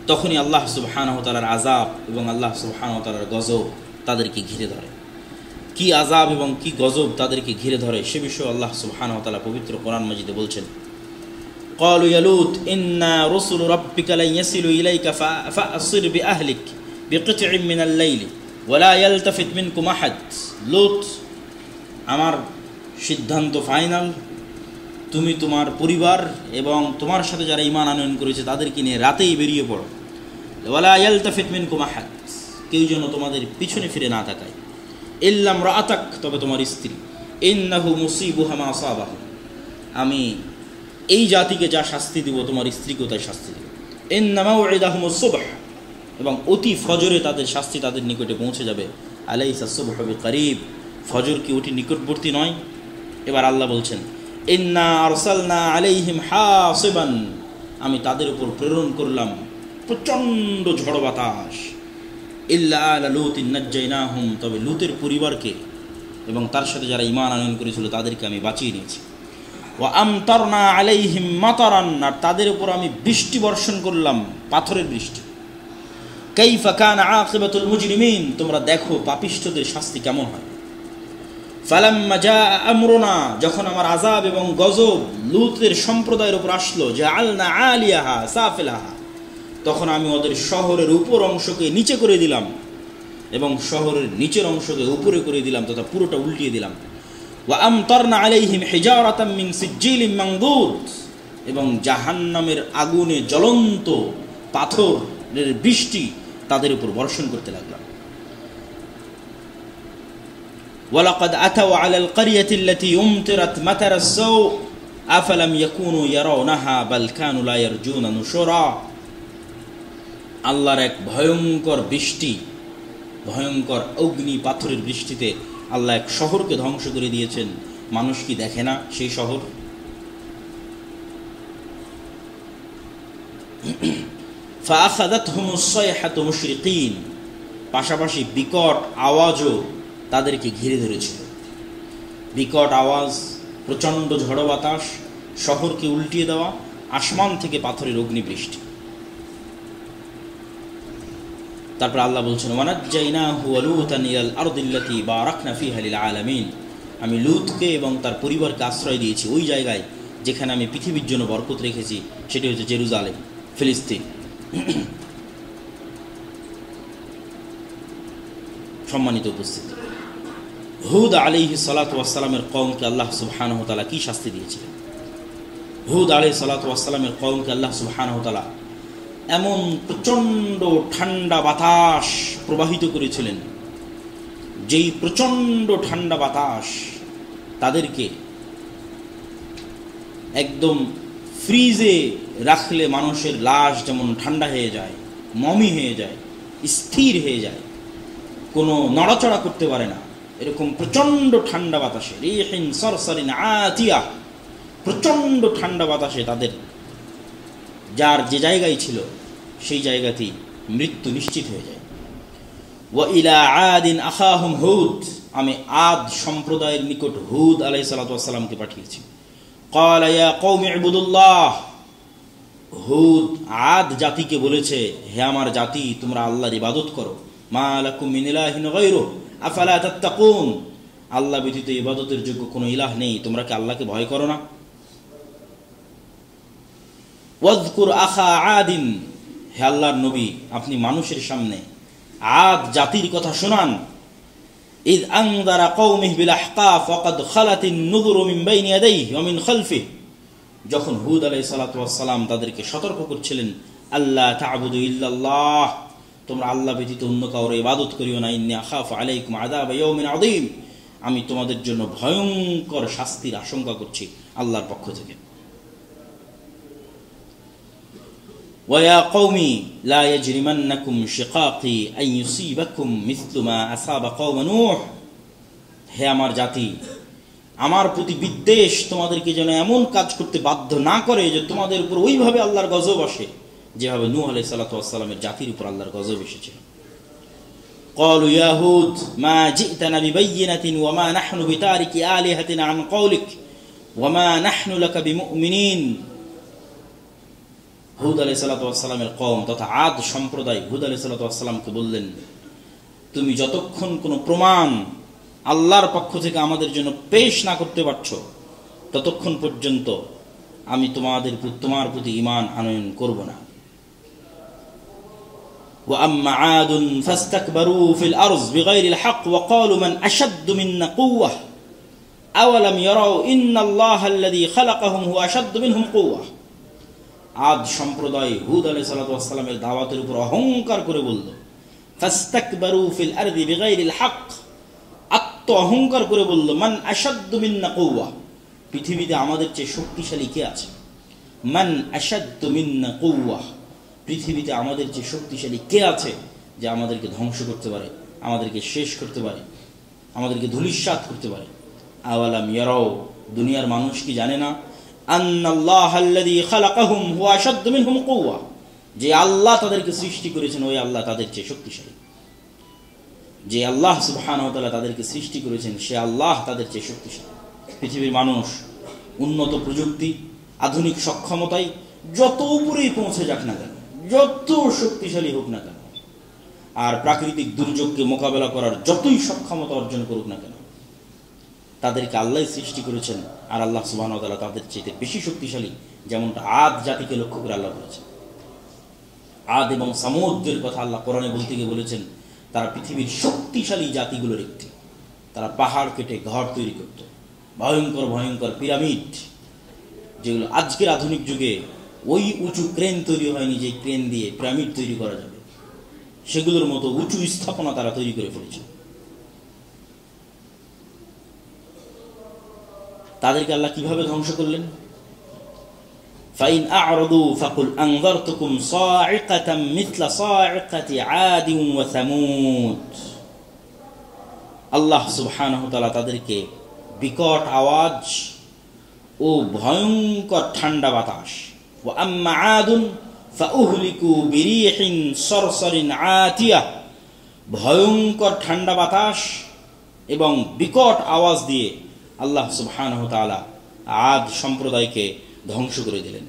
Speaker 1: তখনই আল্লাহ সুবহানাহু ওয়া তাআলার আযাব এবং আল্লাহ সুবহানাহু ওয়া তাআলার গজব তাদেরকে ঘিরে ধরে। কি আযাব এবং কি গজব তাদেরকে ঘিরে ধরে সে বিষয়ে আল্লাহ সুবহানাহু ওয়া তাআলা পবিত্র কোরআন মাজিদে বলছেন, ক্বালু ইয়া লূত ইন্না রুসুলু রাব্বিকা লা ইয়াসিলু ইলাইকা ফাআসির বিআহলিক বিকিত'ইন মিনাল লাইলি ওয়া লা ইয়ালতাফিত মিনকুম আহাদ। লূত, আমার সিদ্ধান্ত ফাইনাল, তুমি তোমার পরিবার এবং তোমার সাথে যারা ঈমান আনয়ন করেছে তাদেরকে নিয়ে রাতেই বেরিয়ে পড়ো। ওয়া লা ইয়ালতাফিত মিনকুম আহাদ, কেউ যেন তোমাদের পিছনে ফিরে না তাকায়। ইল্লা ইমরাআতাক, তবে তোমার স্ত্রী। ইন্নাহু মুসিবুহা মা আসাবাহু, আমি এই জাতিকে যা শাস্তি দিব তোমার স্ত্রীকেও তাই শাস্তি দিব। ইন্না মাউইদাহুমুস সুবহ, এবং অতি ফজরে তাদের শাস্তি তাদের নিকটে পৌঁছে যাবে। আলাইসা সুবহু বিকারিব, ফজর কি অতি নিকটবর্তী নয়? এবার আল্লাহ বলছেন, ইন্না আরসালনা আলাইহিম হাসিবান, আমি তাদের উপর প্রেরণ করলাম প্রচণ্ড ঝড় বাতাস। ইল্লা আলা লূতিন নাজ্জাইনাহুম, তবে লূতের পরিবারকে এবং তার সাথে যারা ঈমান আনয়ন করেছিল তাদেরকে আমি বাঁচিয়ে নিয়েছি। ওয়া আমতারনা আলাইহিম মাতারান, আর তাদের উপর আমি বৃষ্টি বর্ষণ করলাম, পাথরের বৃষ্টি। কাইফা কানা আকিবাতুল মুজরিমিন, তোমরা দেখো পাপিষ্ঠদের শাস্তি কেমন হয়। ফালাম্মা জাআ আমরুনা, যখন আমার আযাব এবং গজব লূতের সম্প্রদায়ের উপর আসলো, জাআলনা আলিয়াহা সাফিলাহা, তখন আমি ওদের শহরের উপর অংশকে নিচে করে দিলাম এবং শহরের নিচের অংশকে উপরে করে দিলাম তথা পুরোটা উল্টিয়ে দিলাম। ওয়া আমতারনা আলাইহিম হিজারাতাম মিন সিজ্জিলিন মানদুদ, এবং জাহান্নামের আগুনে জ্বলন্ত পাথরের বৃষ্টি তাদের উপর বর্ষণ করতে লাগলাম। ওয়ালাকাদ আতাউ আলাল ক্বরিয়াতি আল্লাতী উমতিরাত মাতারাস সাউ আফালাম ইয়াকুনু ইয়ারাউনাহা বাল কানু লা ইয়ারজুনা নুশুরা। আল্লাহর এক ভয়ঙ্কর বৃষ্টি, ভয়ঙ্কর অগ্নি পাথরের বৃষ্টিতে আল্লাহ এক শহরকে ধ্বংস করে দিয়েছেন। মানুষ কি দেখে না সেই শহর? ফাআখাযাতহুমুস সাইহাতু মুশরিকিন, পাশাপাশি বিকট আওয়াজও তাদেরকে ঘিরে ধরেছিল। বিকট আওয়াজ, প্রচণ্ড ঝড় বাতাস, শহরকে উল্টিয়ে দেওয়া, আসমান থেকে পাথরের অগ্নিবৃষ্টি। তারপর আল্লাহ বলছেন, ওয়ানাজ্জাইনাহু ওয়া লূতান ইলাল আরদিল্লাতী বারাকনা ফীহা লিল আলামিন, আমি লূতকে এবং তার পরিবারকে আশ্রয় দিয়েছি ওই জায়গায় যেখানে আমি পৃথিবীর জন্য বরকত রেখেছি, সেটি হচ্ছে জেরুজালেম, ফিলিস্তিন। সম্মানিত উপস্থিতি, হুদ আলাইহিস সালাতু ওয়াস সালামের কওমকে আল্লাহ সুবহানাহু ওয়া তাআলা কি শাস্তি দিয়েছিলেন? হুদ আলাইহিস সালাতু ওয়াস সালামের কওমকে আল্লাহ সুবহানাহু ওয়া তাআলা এমন প্রচণ্ড ঠান্ডা বাতাস প্রবাহিত করেছিলেন, যেই প্রচণ্ড ঠান্ডা বাতাস তাদেরকে একদম ফ্রিজে রাখলে মানুষের লাশ যেমন ঠান্ডা হয়ে যায়, মমি হয়ে যায়, স্থির হয়ে যায়, কোনো নড়াচড়া করতে পারে না, এরকম প্রচণ্ড ঠান্ডা বাতাসে, রিহিন সরসরিন আতিয়া, প্রচণ্ড ঠান্ডা বাতাসে তাদের যার যে জায়গায় ছিল সেই জায়গাতেই মৃত্যু নিশ্চিত হয়ে যায়। ওয়া ইলা আদিন আখাহুম হুদ, আমি আদ সম্প্রদায়ের নিকট হুদ আলাইহিস সালাতু ওয়াস সালামকে পাঠিয়েছি। ক্বালা ইয়া কওমি ইবুদুল্লাহ, হুদ আদ জাতিকে বলেছে, হে আমার জাতি, তোমরা আল্লাহর ইবাদত করো। মা লাকুম মিন ইলাহিন গায়রুহু আফালা তাত্তাকুন, আল্লাহ ব্যতীত ইবাদতের যোগ্য কোনো ইলাহ নেই, তোমরা কি আল্লাহকে ভয় করো না? ওয়াযকুর আখা আদিন, হে আল্লাহর নবী, আপনি মানুষের সামনে আদ জাতির কথা শোনান। ইয আনযারা কওমিহি বিল আহকাফ ওয়া ক্বাদ খালাতিন নুযুরু মিন বাইনি ইয়াদাইহি ওয়া মিন খালফিহি, যখন হুদ আলাইহিস সালাতু ওয়াস সালাম তাদেরকে সতর্ক করছিলেন, আল্লাহ তা'বুদু ইল্লাল্লাহ, তোমরা আল্লাহ ব্যতীত অন্য কাউকে ইবাদত করিও না, ইন্নী আখাফু আলাইকুম আযাব ইয়াউমিন আযীম, আমি তোমাদের জন্য ভয়ঙ্কর শাস্তির আশঙ্কা করছি আল্লাহর পক্ষ থেকে। ওয়া কওমি লা ইয়াজরিমান্নাকুম শিকাকি আন ইউসিবাকুম মিসলু মা আসাবা কওম নূহ, হে আমার জাতি, আমার প্রতি বিদ্বেষ তোমাদেরকে যেন এমন কাজ করতে বাধ্য না করে যে তোমাদের উপর ওইভাবে আল্লাহর গজব আসে যেভাবে নূহ আলাইহিস সালাতু ওয়াস সালামের জাতির উপর আল্লাহর গজব এসেছিল। ক্বালু ইয়া হুদ মা জি'তানা বিবাইয়িনাতিন ওয়া মা নাহনু বিতারিকি আলিহাতিনা আন কওলিক ওয়া মা নাহনু লাকা বিমুমিনিন, হুদ আলাইহিস সালাতু ওয়াস সালামের কওম তথা আদ সম্প্রদায় হুদ আলাইহিস সালাতু ওয়াস সালামকে বললেন, তুমি যতক্ষণ কোনো প্রমাণ আল্লাহর পক্ষ থেকে আমাদের জন্য পেশ না করতে পারছো ততক্ষণ পর্যন্ত আমি তোমার প্রতি ঈমান আনয়ন করব না। ওয়া আম্মা আদুন ফাস্তাকবারু ফিল আরজ বিগাইরিল হক ওয়া ক্বালু মান আশাদ্দু মিন্না কুওয়া আওয়ালাম ইয়ারাউ ইন্নাল্লাহা আল্লাযী খালাকাহুম হুয়া আশাদ্দু মিনহুম কুওয়া, আদ সম্প্রদায় হুদ আলাইহিস সালাতু ওয়াস সালামের দাওয়াতের উপর অহংকার করে বলল, ফাস্তাকবারু ফিল আরদি বিগাইরিল হক, আত্ম অহংকার করে বলল, মান আশাদ্দু মিন্না কুওয়া, পৃথিবীতে আমাদের চেয়ে শক্তিশালী কে আছে? মান আশাদ্দু মিন্না কুওয়া, পৃথিবীতে আমাদের চেয়ে শক্তিশালী কে আছে যে আমাদেরকে ধ্বংস করতে পারে, আমাদেরকে শেষ করতে পারে, আমাদেরকে ধূলিসাৎ করতে পারে? আওয়ালাম ইয়ারাও, দুনিয়ার মানুষ কি জানে না, আন্নাল্লাহা আল্লাযী খালাকাহুম হুয়া আশাদ্দু মিনহুম কুওয়া, যে আল্লাহ তাদেরকে সৃষ্টি করেছেন ওই আল্লাহ তাদের চেয়ে শক্তিশালী, যে আল্লাহ সুবহানাহু ওয়া তাআলা তাদেরকে সৃষ্টি করেছেন সে আল্লাহ তাদের চেয়ে শক্তিশালী। পৃথিবীর মানুষ উন্নত প্রযুক্তি, আধুনিক সক্ষমতায় যত উপরেই পৌঁছে যাক না কেন, যত শক্তিশালী হোক না কেন, আর প্রাকৃতিক দুর্যোগকে মোকাবেলা করার যতই সক্ষমতা অর্জন করুক না কেন, তাদেরকে আল্লাহ সৃষ্টি করেছেন আর আল্লাহ সুবহানাহু ওয়া তাআলা তাদের চেয়ে বেশি শক্তিশালী, যেমনটা আদ জাতিকে লক্ষ্য করে আল্লাহ বলেছেন। আদ এবং সামুদের কথা আল্লাহ কোরআনে বলতে গিয়ে বলেছেন তারা পৃথিবীর শক্তিশালী জাতিগুলোর একটি, তারা পাহাড় কেটে ঘর তৈরি করত, ভয়ঙ্কর ভয়ঙ্কর পিরামিড, যেগুলো আজকের আধুনিক যুগে ওই উঁচু ক্রেন তৈরি হয়নি যে ক্রেন দিয়ে পিরামিড তৈরি করা যাবে, সেগুলোর মতো উঁচু স্থাপনা তারা তৈরি করে ফেলেছে। তাদেরকে আল্লাহ কিভাবে ধ্বংস করলেন? ফাইন আ'রাদু ফাকুল আনযারতুকুম সা'iকাতাম মিথলা সা'iকাতি আদিন ওয়া সামুদ, আল্লাহ সুবহানাহু ওয়া তাআলা তাদেরকে বিকট আওয়াজ ও ভয়ঙ্কর ঠান্ডা বাতাস, ওয়া আম্মা আদুন ফাউহলিকু বিরিহিন সরসরিন আতিয়া, ভয়ঙ্কর ঠান্ডা বাতাস এবং বিকট আওয়াজ দিয়ে আল্লাহ সুবহানাহু ওয়া তাআলা আদ সম্প্রদায়কে ধ্বংস করে দিলেন।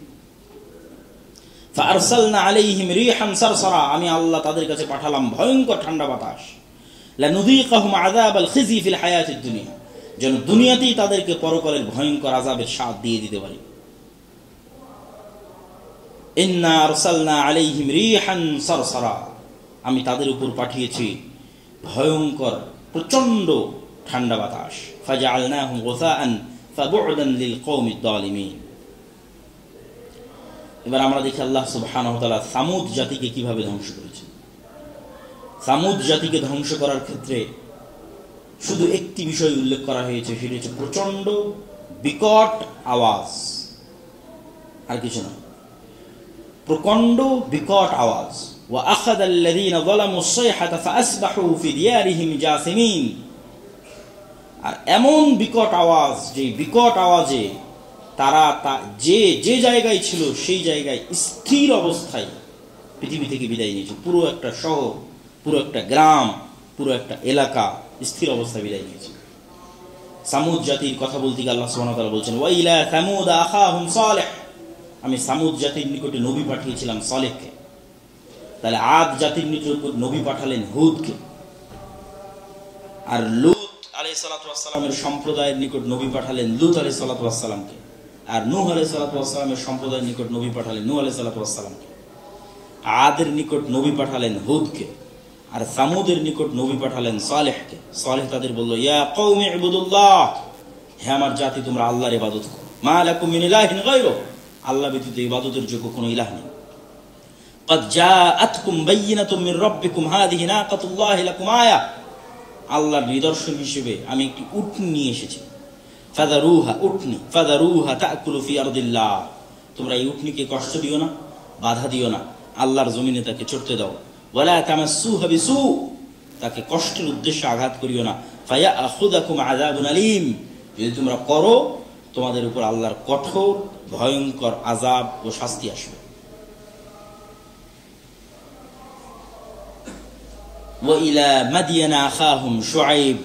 Speaker 1: ফারসালনা আলাইহিম রিহান সারসারা, আমি আল্লাহ তাদের কাছে পাঠালাম ভয়ঙ্কর ঠান্ডা বাতাস, লানুযীকাহুম আযাবাল খিজি ফিল হায়াতিদ দুনিয়া, যেন দুনিয়াতেই তাদেরকে পরকালের ভয়ঙ্কর আযাবের স্বাদ দিয়ে দিতে পারি। ইন্না আরসালনা আলাইহিম রিহান সারসারা, আমি তাদের উপর পাঠিয়েছি ভয়ঙ্কর প্রচন্ড ঠান্ডা বাতাস। ফাজআলনাহুম গুসাআন ফাবু'দান লিল কওমিদ যালিমিন। এবার আমরা দেখি আল্লাহ সুবহানাহু ওয়া তাআলা সামুদ জাতিকে কিভাবে ধ্বংস করেছেন। সামুদ জাতিকে ধ্বংস করার ক্ষেত্রে শুধু একটি বিষয় উল্লেখ করা হয়েছে, সেটি হচ্ছে প্রচন্ড বিকট আওয়াজ, আর কিছু না। প্রচন্ড বিকট আওয়াজ। وأخذ الذين ظلموا الصيحة فأصبحوا في ديارهم جاثمين। আর এমন বিকট আওয়াজ, যে বিকট আওয়াজে তারা যে যে জায়গায় ছিল সেই জায়গায় স্থির অবস্থায় পৃথিবী থেকে বিদায় নিয়েছে। পুরো একটা শহর, পুরো একটা গ্রাম, পুরো একটা এলাকা স্থির অবস্থায় বিদায় নিয়েছে। সামুদ জাতির কথা বলতে গিয়ে আল্লাহ সুবহানাহু ওয়া তাআলা বলছেন, ওয়াইলা সামুদ আখাহুম সালেহ, আমি সামুদ জাতির নিকটে নবী পাঠিয়েছিলাম সালেহকে। তাহলে আদ জাতির নিকটে নবী পাঠালেন হুদকে। আর লূত আলাইহিস সালাতু ওয়াস সালামের সম্প্রদায়ের নিকট নবী পাঠালেন লূত আলাইহিস সালাতু ওয়াস সালামকে। আর নূহ আলাইহিস সালাতু ওয়াস সালামের সম্প্রদায়ের নিকট নবী পাঠালেন নূহ আলাইহিস সালাতু ওয়াস সালামকে। আদের নিকট নবী পাঠালেন হুদকে। আর সামুদের নিকট নবী পাঠালেন সালেহকে। সালেহ তাদের বলল, ইয়া কওমি ইবুদুল্লাহ, হে আমার জাতি, তোমরা আল্লাহর ইবাদত করো। মা লাকুম মিন ইলাহিন গায়রুহু, আল্লাহ ব্যতীত ইবাদতের যোগ্য কোনো ইলাহ নেই। قد جاءتكم بينة من ربكم هذه ناقة الله لكم آية, আল্লাহর নিদর্শন হিসেবে আমি একটি উটনি নিয়ে এসেছি। ফাদারুহা, উটনি, ফাদারুহা তাকুলু ফি আরদিল্লাহ, তোমরা এই উটনিকে কষ্ট দিও না, বাধা দিও না, আল্লাহর জমিনে তাকে চড়তে দাও। ওয়ালা তামাসসুহা বিসু, তাকে কষ্টের উদ্দেশ্যে আঘাত করিও না। ফায়াখুযাকুম আযাবুন আলীম, যদি তোমরা করো তোমাদের উপর আল্লাহর কঠোর ভয়ঙ্কর আযাব ও শাস্তি আসবে। ওয়াইলা মাদিয়ানা আখাহুম শুআইব,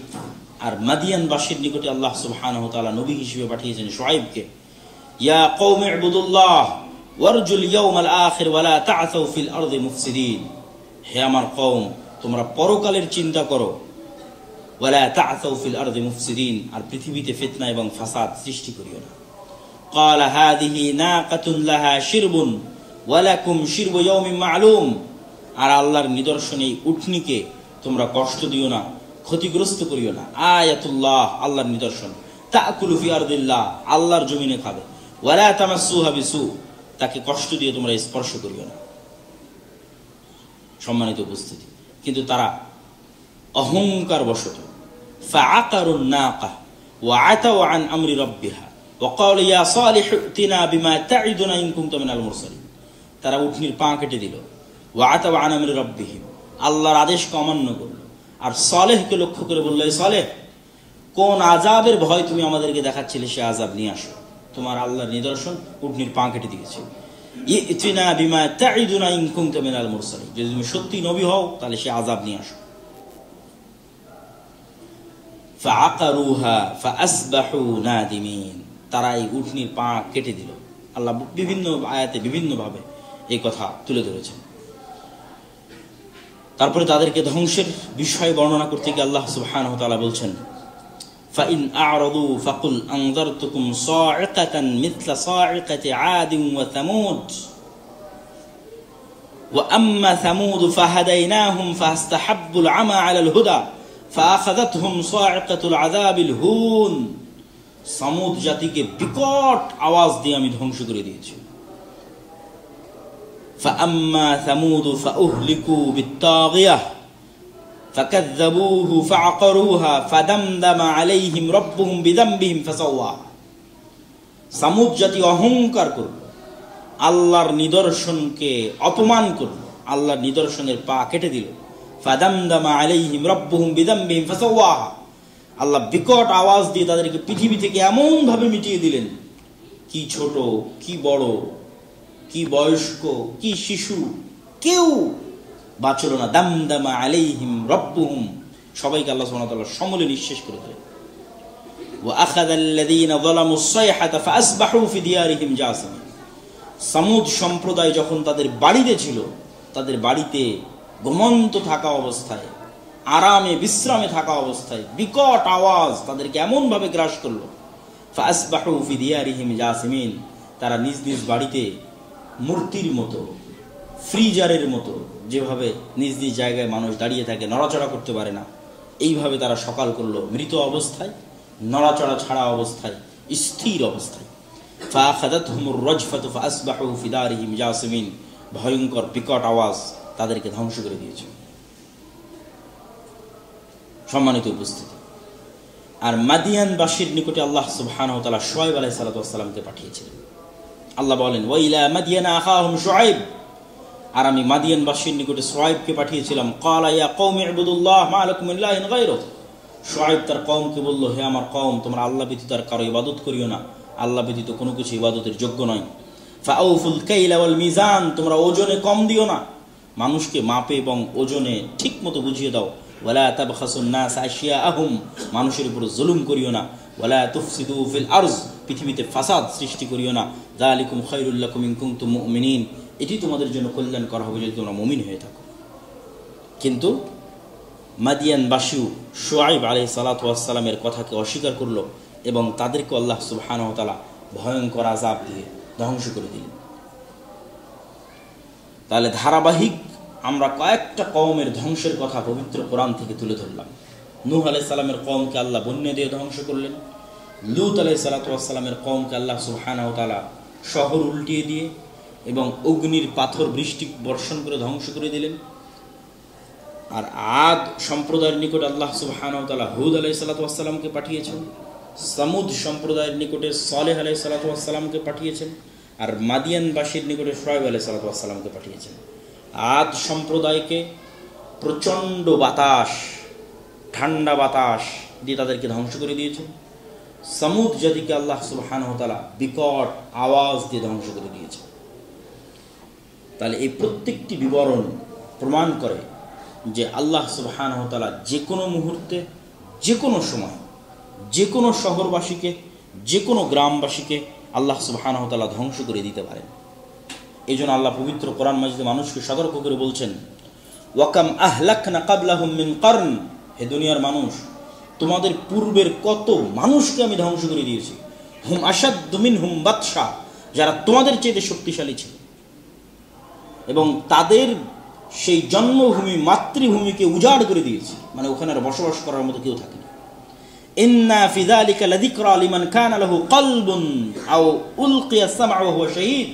Speaker 1: আর মাদিয়ানবাসীর নিকটে আল্লাহ সুবহানাহু ওয়া তাআলা নবী হিসেবে পাঠিয়েছেন শুআইবকে। ইয়া কওমি ইবুদুল্লাহ ওয়ারজুল ইয়াউমাল আখির ওয়ালা তা'সাউ ফিল আরদি মুফসিদিন, হে আমার কওম, তোমরা পরকালের চিন্তা করো। ওয়ালা তা'সাউ ফিল আরদি মুফসিদিন, আর পৃথিবীতে ফিতনা এবং ফাসাদ সৃষ্টি করিও না। ক্বালা হাযিহি নাকাতুন লাহা শিরবুন ওয়া লাকুম শিরবু ইয়াউমিন মা'লুম, আর আল্লাহর নিদর্শন এই উটনিকে তোমরা কষ্ট দিও না, ক্ষতিগ্রস্ত করিও না। আয়াতুল্লাহ, আল্লাহর নিদর্শন। তাকুলু ফি আরদিল্লাহ, আল্লাহর জমিনে খাবে। ওয়ালা তামাসসুহা বিসু, তাকে কষ্ট দিয়ে তোমরা স্পর্শ করিও না। সম্মানিত উপস্থিতি, কিন্তু তারা অহংকার বশত ফাআকারুন নাকা ওয়া আতাউ আন আমরি রাব্বিহা ওয়া ক্বালা ইয়া সালিহু ইতিনা বিমা তা'ইদুনা ইন কুনতা মিনাল মুরসালিন, তারা উটনির পা কেটে দিল। ওয়া আতাউ আন আমরি রাব্বিহিম, আল্লাহর আদেশকে অমান্য করল। আর সালেহকে লক্ষ্য করে বলল, সালেহ, কোন আযাবের ভয় তুমি আমাদেরকে দেখাচ্ছিলে, সে আযাব নিয়ে আসো। তোমার আল্লাহর নিদর্শন উটনির পা কেটে দিয়েছে। ইতিনা বিমা তা'ইদুনা ইন কুনতা মিনাল মুরসালিন, যদি তুমি সত্যি নবী হও তাহলে সে আযাব নিয়ে আসো। ফাআকারুহা ফাআসবাহু নাদিমিন, তারা এই উটনির পা কেটে দিল। আল্লাহ বিভিন্ন আয়াতে বিভিন্ন ভাবে এই কথা তুলে ধরেছেন। তারপরে তাদেরকে ধ্বংসের বিষয় বর্ণনা করতে গিয়ে আল্লাহ সুবহানাহু ওয়া তাআলা বলছেন, ফাইন আ'রাদু ফাকুল আনযারতুকুম সা'iকাতান মিথলা সা'iকাতি আদিন ওয়া সামুদ ওয়া আম্মা সামুদ ফাহাদাইনাহুম ফাস্তাহাব্বুল আমা আলাল হুদা ফাআখাযাতহুম সা'iকাতুল আযাবিল হুন, সামুদ জাতিকে বিকট আওয়াজ দিয়ে আমি ধ্বংস করে দিয়েছি। فأما ثمود فأهلكوا بالطاغية فكذبوه فعقروها فدمدم عليهم ربهم بذنبهم فسواها, সামুদ জাতি অহংকার করল, আল্লাহর নিদর্শনকে অপমান করল, আল্লাহর নিদর্শনের পা কেটে দিল। ফাদামদামা আলাইহিম রাব্বুহুম বিযামবিহিম ফাসাওয়াহা, আল্লাহ বিকট আওয়াজ দিয়ে তাদেরকে পৃথিবী থেকে এমন ভাবে মিটিয়ে দিলেন, কি ছোট, কি বড়, কি বয়স্ক, কি শিশু, কেউ বাঁচল না। দামদামা আলাইহিম রাব্বুহুম, সবাইকে আল্লাহ সুবহানাহু ওয়া তাআলা সমূলে নিঃশেষ করে দিলেন। ওয়া আখাযাল্লাযীনা যালামুস সাইহাতা ফাআসবাহু ফি দিয়ারিহিম জাসিমিন, সামুদ সম্প্রদায় যখন তাদের বাড়িতে ছিল, তাদের বাড়িতে ঘুমন্ত থাকা অবস্থায়, আরামে বিশ্রামে থাকা অবস্থায় বিকট আওয়াজ তাদেরকে এমন ভাবে গ্রাস করলো। ফাআসবাহু ফি দিয়ারিহিম জাসিমিন, তারা নিজ নিজ বাড়িতে মূর্তির মতো, ফ্রিজারের মতো, যেভাবে নিজ নিজ জায়গায় মানুষ দাঁড়িয়ে থাকে, নড়াচড়া করতে পারে না, এইভাবে তারা সকাল করলো, মৃত অবস্থায়, নড়াচড়া ছাড়া অবস্থায়, স্থির অবস্থায়। ফাআখাযাতহুমুর রাজফাতু ফাআসবাহু ফি দারিহিম জাসিমিন, ভয়ঙ্কর বিকট আওয়াজ তাদেরকে ধ্বংস করে দিয়েছে। সম্মানিত উপস্থিতি, আর মাদিয়ানবাসীর নিকটে আল্লাহ সুবহানাহু ওয়া তাআলা শুআয়ব আলাইহিস সালাতু ওয়াস সালামকে পাঠিয়েছিলেন। আল্লাহ বলেন, ওয়া ইলা মাদিয়ানা আখাহুম শুআয়ব, আর আমি মাদিয়ানবাসীর নিকটে শুআয়বকে পাঠিয়েছিলাম। ক্বালা ইয়া কওমি ইবুদুল্লাহ মা লাকুম মিন ইলাহিন গায়রুহু, শুআয়ব তার কওমকে বলল, হে আমার কওম, তোমরা আল্লাহ ব্যতীত আর কারো ইবাদত করিও না, আল্লাহ ব্যতীত কোনো কিছু ইবাদতের যোগ্য নয়। ফাআউফুল কাইলা ওয়াল মিজান, তোমরা ওজনে কম দিও না, মানুষকে মাপে এবং ওজনে ঠিক মতো বুঝিয়ে দাও। ওয়ালা তাবখাসুন নাস আশিয়াআহুম, মানুষের উপর জুলুম করিও না। ওয়ালা তুফসিদু ফিল আরজ, পৃথিবীতে ফাসাদ সৃষ্টি করিও না। যালিকুম খায়রুল লাকুম ইন কুনতুম মুমিনিন, এটি তোমাদের জন্য কল্যাণকর হবে যদি তোমরা মুমিন হয়ে থাকো। কিন্তু মাদিয়ানবাসীও শুআয়ব আলাইহিস সালাতু ওয়াস সালামের কথাকে অস্বীকার করলো এবং তাদেরকে আল্লাহ সুবহানাহু ওয়া তাআলা ভয়ঙ্কর আযাব দিয়ে ধ্বংস করে দিলেন। তাহলে ধারাবাহিক আমরা কয়েকটা কওমের ধ্বংসের কথা পবিত্র কোরআন থেকে তুলে ধরলাম। নূহ আলাইহিস সালামের কওমকে আল্লাহ বন্যা দিয়ে ধ্বংস করলেন। লূত আলাইহিস সালাতু ওয়াস সালামের কওমকে আল্লাহ সুবহানাহু ওয়া তাআলা শহর উল্টিয়ে দিয়ে এবং অগ্নির পাথর বৃষ্টি বর্ষণ করে ধ্বংস করে দিলেন। আর আদ সম্প্রদায়ের নিকট আল্লাহ সুবহানাহু ওয়া তাআলা হুদ আলাইহিস সালাতু ওয়াস সালামকে পাঠিয়েছেন। সামুদ সম্প্রদায়ের নিকটে সালেহ আলাইহিস সালাতু ওয়াস সালামকে পাঠিয়েছেন। আর মাদিয়ানবাসীর নিকটে শুআয়ব আলাইহিস সালাতু ওয়াস সালামকে পাঠিয়েছেন। আদ সম্প্রদায়কে প্রচণ্ড বাতাস, ঠান্ডা বাতাস দিয়ে তাদেরকে ধ্বংস করে দিয়েছেন। সামুদ জাতিকে আল্লাহ সুবহানাহু ওয়া তাআলা বিকট আওয়াজ দিয়ে ধ্বংস করে দিয়েছেন। তাহলে এই প্রত্যেকটি বিবরণ প্রমাণ করে যে আল্লাহ সুবহানাহু ওয়া তাআলা যে কোনো মুহূর্তে, যে কোনো সময়, যে কোনো শহরবাসীকে, যে কোনো গ্রামবাসীকে আল্লাহ সুবহানাহু ওয়া তাআলা ধ্বংস করে দিতে পারেন। এই জন্য আল্লাহ পবিত্র কোরআন মাজিদে মানুষকে সতর্ক করে বলছেন, ওয়াকাম আহলাকনা ক্বাবলাহুম মিন কারন, হে দুনিয়ার মানুষ, তোমাদের পূর্বের কত মানুষকে আমি ধ্বংস করে দিয়েছি। হুম আশাদ্দু মিনহুম বাতশা, যারা তোমাদের চেয়ে শক্তিশালী ছিল এবং তাদের সেই জন্মভূমি, মাতৃভূমিকে উজাড় করে দিয়েছি, মানে ওখানে আর বসবাস করার মতো কেউ থাকে না। ইন্না ফি যালিকা লাযিকরা লিমান কানা লাহু কলবুন আও উলকিয়া সামউ ওয়া হুয়া শাহীদ,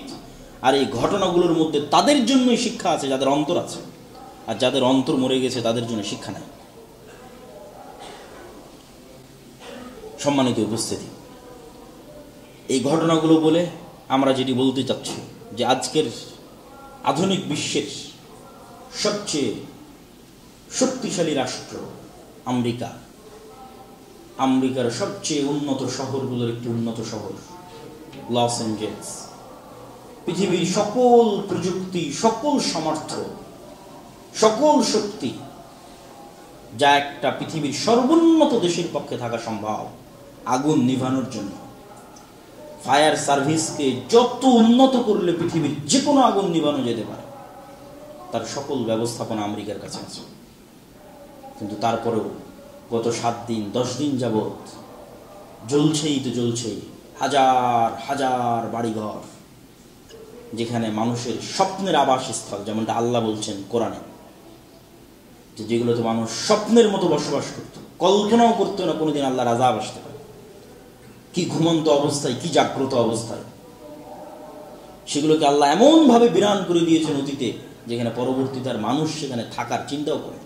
Speaker 1: আর এই ঘটনাগুলোর মধ্যে তাদের জন্যই শিক্ষা আছে যাদের অন্তর আছে, আর যাদের অন্তর মরে গেছে তাদের জন্য শিক্ষা নাই। সম্মানিত উপস্থিতি, এই ঘটনাগুলো বলে আমরা যেটি বলতে চাচ্ছি যে আজকের আধুনিক বিশ্বের সবচেয়ে শক্তিশালী রাষ্ট্র আমেরিকা, আমেরিকার সবচেয়ে উন্নত শহরগুলোর একটি উন্নত শহর লস অ্যাঞ্জেলস, পৃথিবীর সকল প্রযুক্তি, সকল সামর্থ্য, সকল শক্তি যা একটা পৃথিবীর সর্বোন্নত দেশের পক্ষে থাকা সম্ভব আগুন নিভানোর জন্য, ফায়ার সার্ভিসকে যত উন্নত করলে পৃথিবীর যে কোনো আগুন নিভানো যেতে পারে, তার সকল ব্যবস্থাপনা আমেরিকার কাছে আছে। কিন্তু তারপরেও গত 7 দিন 10 দিন যাবৎ জ্বলছেই তো জ্বলছেই, হাজার হাজার বাড়িঘর, যেখানে মানুষের স্বপ্নের আবাসস্থল, যেমনটা আল্লাহ বলছেন কোরআনে, যে যেগুলোতে মানুষ স্বপ্নের মতো বসবাস করত, কল্পনাও করতো না কোনোদিন আল্লাহর আযাব আসতে পারে। কি ঘুমন্ত অবস্থায়, কি জাগ্রত অবস্থায় সেগুলোকে আল্লাহ এমনভাবে বিরান করে দিয়েছেন অতীতে, যেখানে পরবর্তীতে আর মানুষ সেখানে থাকার চিন্তাও করে।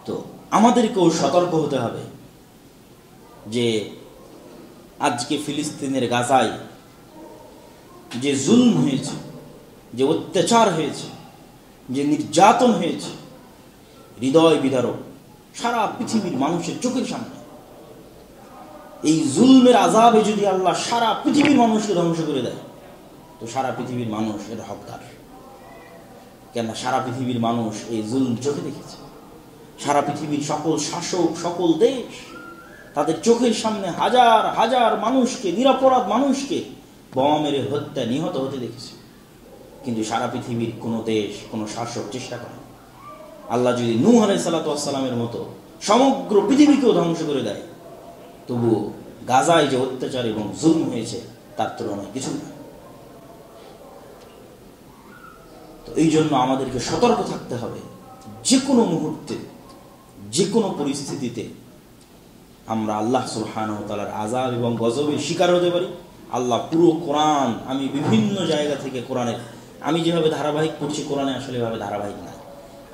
Speaker 1: তো আমাদেরকেও সতর্ক হতে হবে যে আজকে ফিলিস্তিনের গাজায় যে জুলম হয়েছে, যে অত্যাচার হয়েছে, যে নির্যাতন হয়েছে, হৃদয় বিদারক, সারা পৃথিবীর মানুষের চোখের সামনে। এই জুলমের আযাবে যদি আল্লাহ সারা পৃথিবীর মানুষকে ধ্বংস করে দেয়, তো সারা পৃথিবীর মানুষ এর হকদার। কেন? সারা পৃথিবীর মানুষ এই জুলম চোখে দেখেছে। সারা পৃথিবীর সকল শাসক, সকল দেশ তাদের চোখের সামনে হাজার হাজার মানুষকে, নিরপরাধ মানুষকে বোমা মেরে হত্যা, নিহত হতে দেখেছে। কিন্তু সারা পৃথিবীর কোনো দেশ, কোনো শাসক চেষ্টা করে। আল্লাহ যদি নূহ আলাইহিস সালাতু ওয়াস সালামের মতো সমগ্র পৃথিবীকেও ধ্বংস করে দেয়, তবু গাজায় যে অত্যাচার এবং জুলম হয়েছে তার তুলনায় কিছু না। তো এই জন্য আমাদেরকে সতর্ক থাকতে হবে, যে কোনো মুহূর্তে, যে কোনো পরিস্থিতিতে আমরা আল্লাহ সুবহানাহু ওয়া তাআলার আযাব এবং গজবের শিকার হতে পারি। আল্লাহ পুরো কোরআন, আমি বিভিন্ন জায়গা থেকে কোরআনের, আমি যেভাবে ধারাবাহিক পড়ছি, কোরআনে আসলে এভাবে ধারাবাহিক না।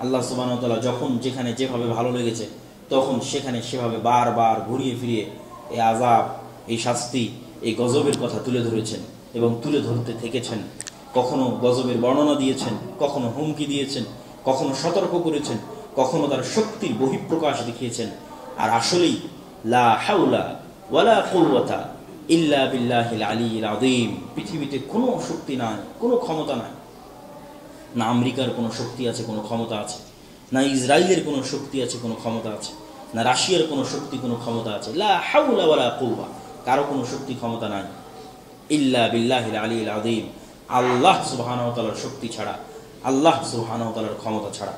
Speaker 1: আল্লাহ সুবহানাহু ওয়া তাআলা যখন যেখানে যেভাবে ভালো লেগেছে তখন সেখানে সেভাবে বারবার ঘুরিয়ে ফিরিয়ে এই আযাব, এই শাস্তি, এই গজবের কথা তুলে ধরেছেন এবং তুলে ধরতে থেকেছেন। কখনো গজবের বর্ণনা দিয়েছেন, কখনো হুমকি দিয়েছেন, কখনো সতর্ক করেছেন, কখনো তার শক্তির বহিঃপ্রকাশ দেখিয়েছেন। আর আসলেই লা হাওলা ওয়ালা কুওয়াতা ইল্লা বিল্লাহিল আলিয়্যিল আযীম, পৃথিবীতে কোনো শক্তি নাই, কোনো ক্ষমতা নাই। না আমেরিকার কোনো শক্তি আছে, কোনো ক্ষমতা আছে, না ইসরায়েলের কোনো শক্তি আছে, কোনো ক্ষমতা আছে, না রাশিয়ার কোনো শক্তি, কোনো ক্ষমতা আছে। লা হাওলা ওয়ালা কুওয়া, কারো কোনো শক্তি ক্ষমতা নাই ইল্লা বিল্লাহিল আলিয়্যিল আযীম, আল্লাহ সুবহানাহু ওয়া তাআলার শক্তি ছাড়া, আল্লাহ সুবহানাহু ওয়া তাআলার ক্ষমতা ছাড়া।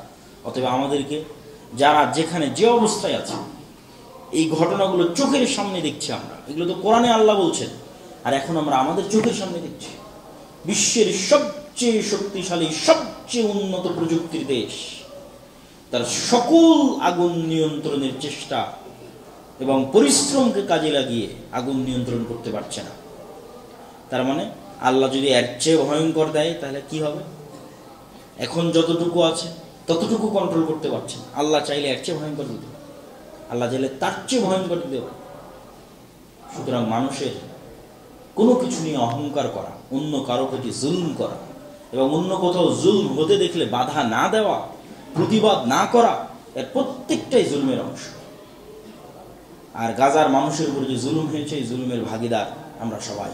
Speaker 1: অতএব আমাদেরকে যারা যেখানে যে অবস্থায় আছে, এই ঘটনাগুলো চোখের সামনে দেখছি আমরা, এগুলো তো কোরআনে আল্লাহ বলছেন, আর এখন আমরা আমাদের চোখের সামনে দেখছি। বিশ্বের সবচেয়ে শক্তিশালী, সবচেয়ে উন্নত প্রযুক্তির দেশ তার সকল আগুন নিয়ন্ত্রণের চেষ্টা এবং পরিশ্রমকে কাজে লাগিয়ে আগুন নিয়ন্ত্রণ করতে পারছে না। তার মানে আল্লাহ যদি এর চেয়ে ভয়ঙ্কর দেয় তাহলে কি হবে? এখন যতটুকু আছে ততটুকু কন্ট্রোল করতে পারছেন, আল্লাহ চাইলে এর চেয়ে ভয়ঙ্কর দিতে পারে, আল্লাহ চাইলে তার চেয়ে ভয়ঙ্কর দিতে পারে। সুতরাং মানুষের কোনো কিছু নিয়ে অহংকার করা, অন্য কারো প্রতি জুলম করা এবং অন্য কোথাও জুলম হতে দেখলে বাধা না দেওয়া, প্রতিবাদ না করা, এর প্রত্যেকটাই জুলমের অংশ। আর গাজার মানুষের উপর যে জুলুম হয়েছে, এই জুলুমের ভাগিদার আমরা সবাই,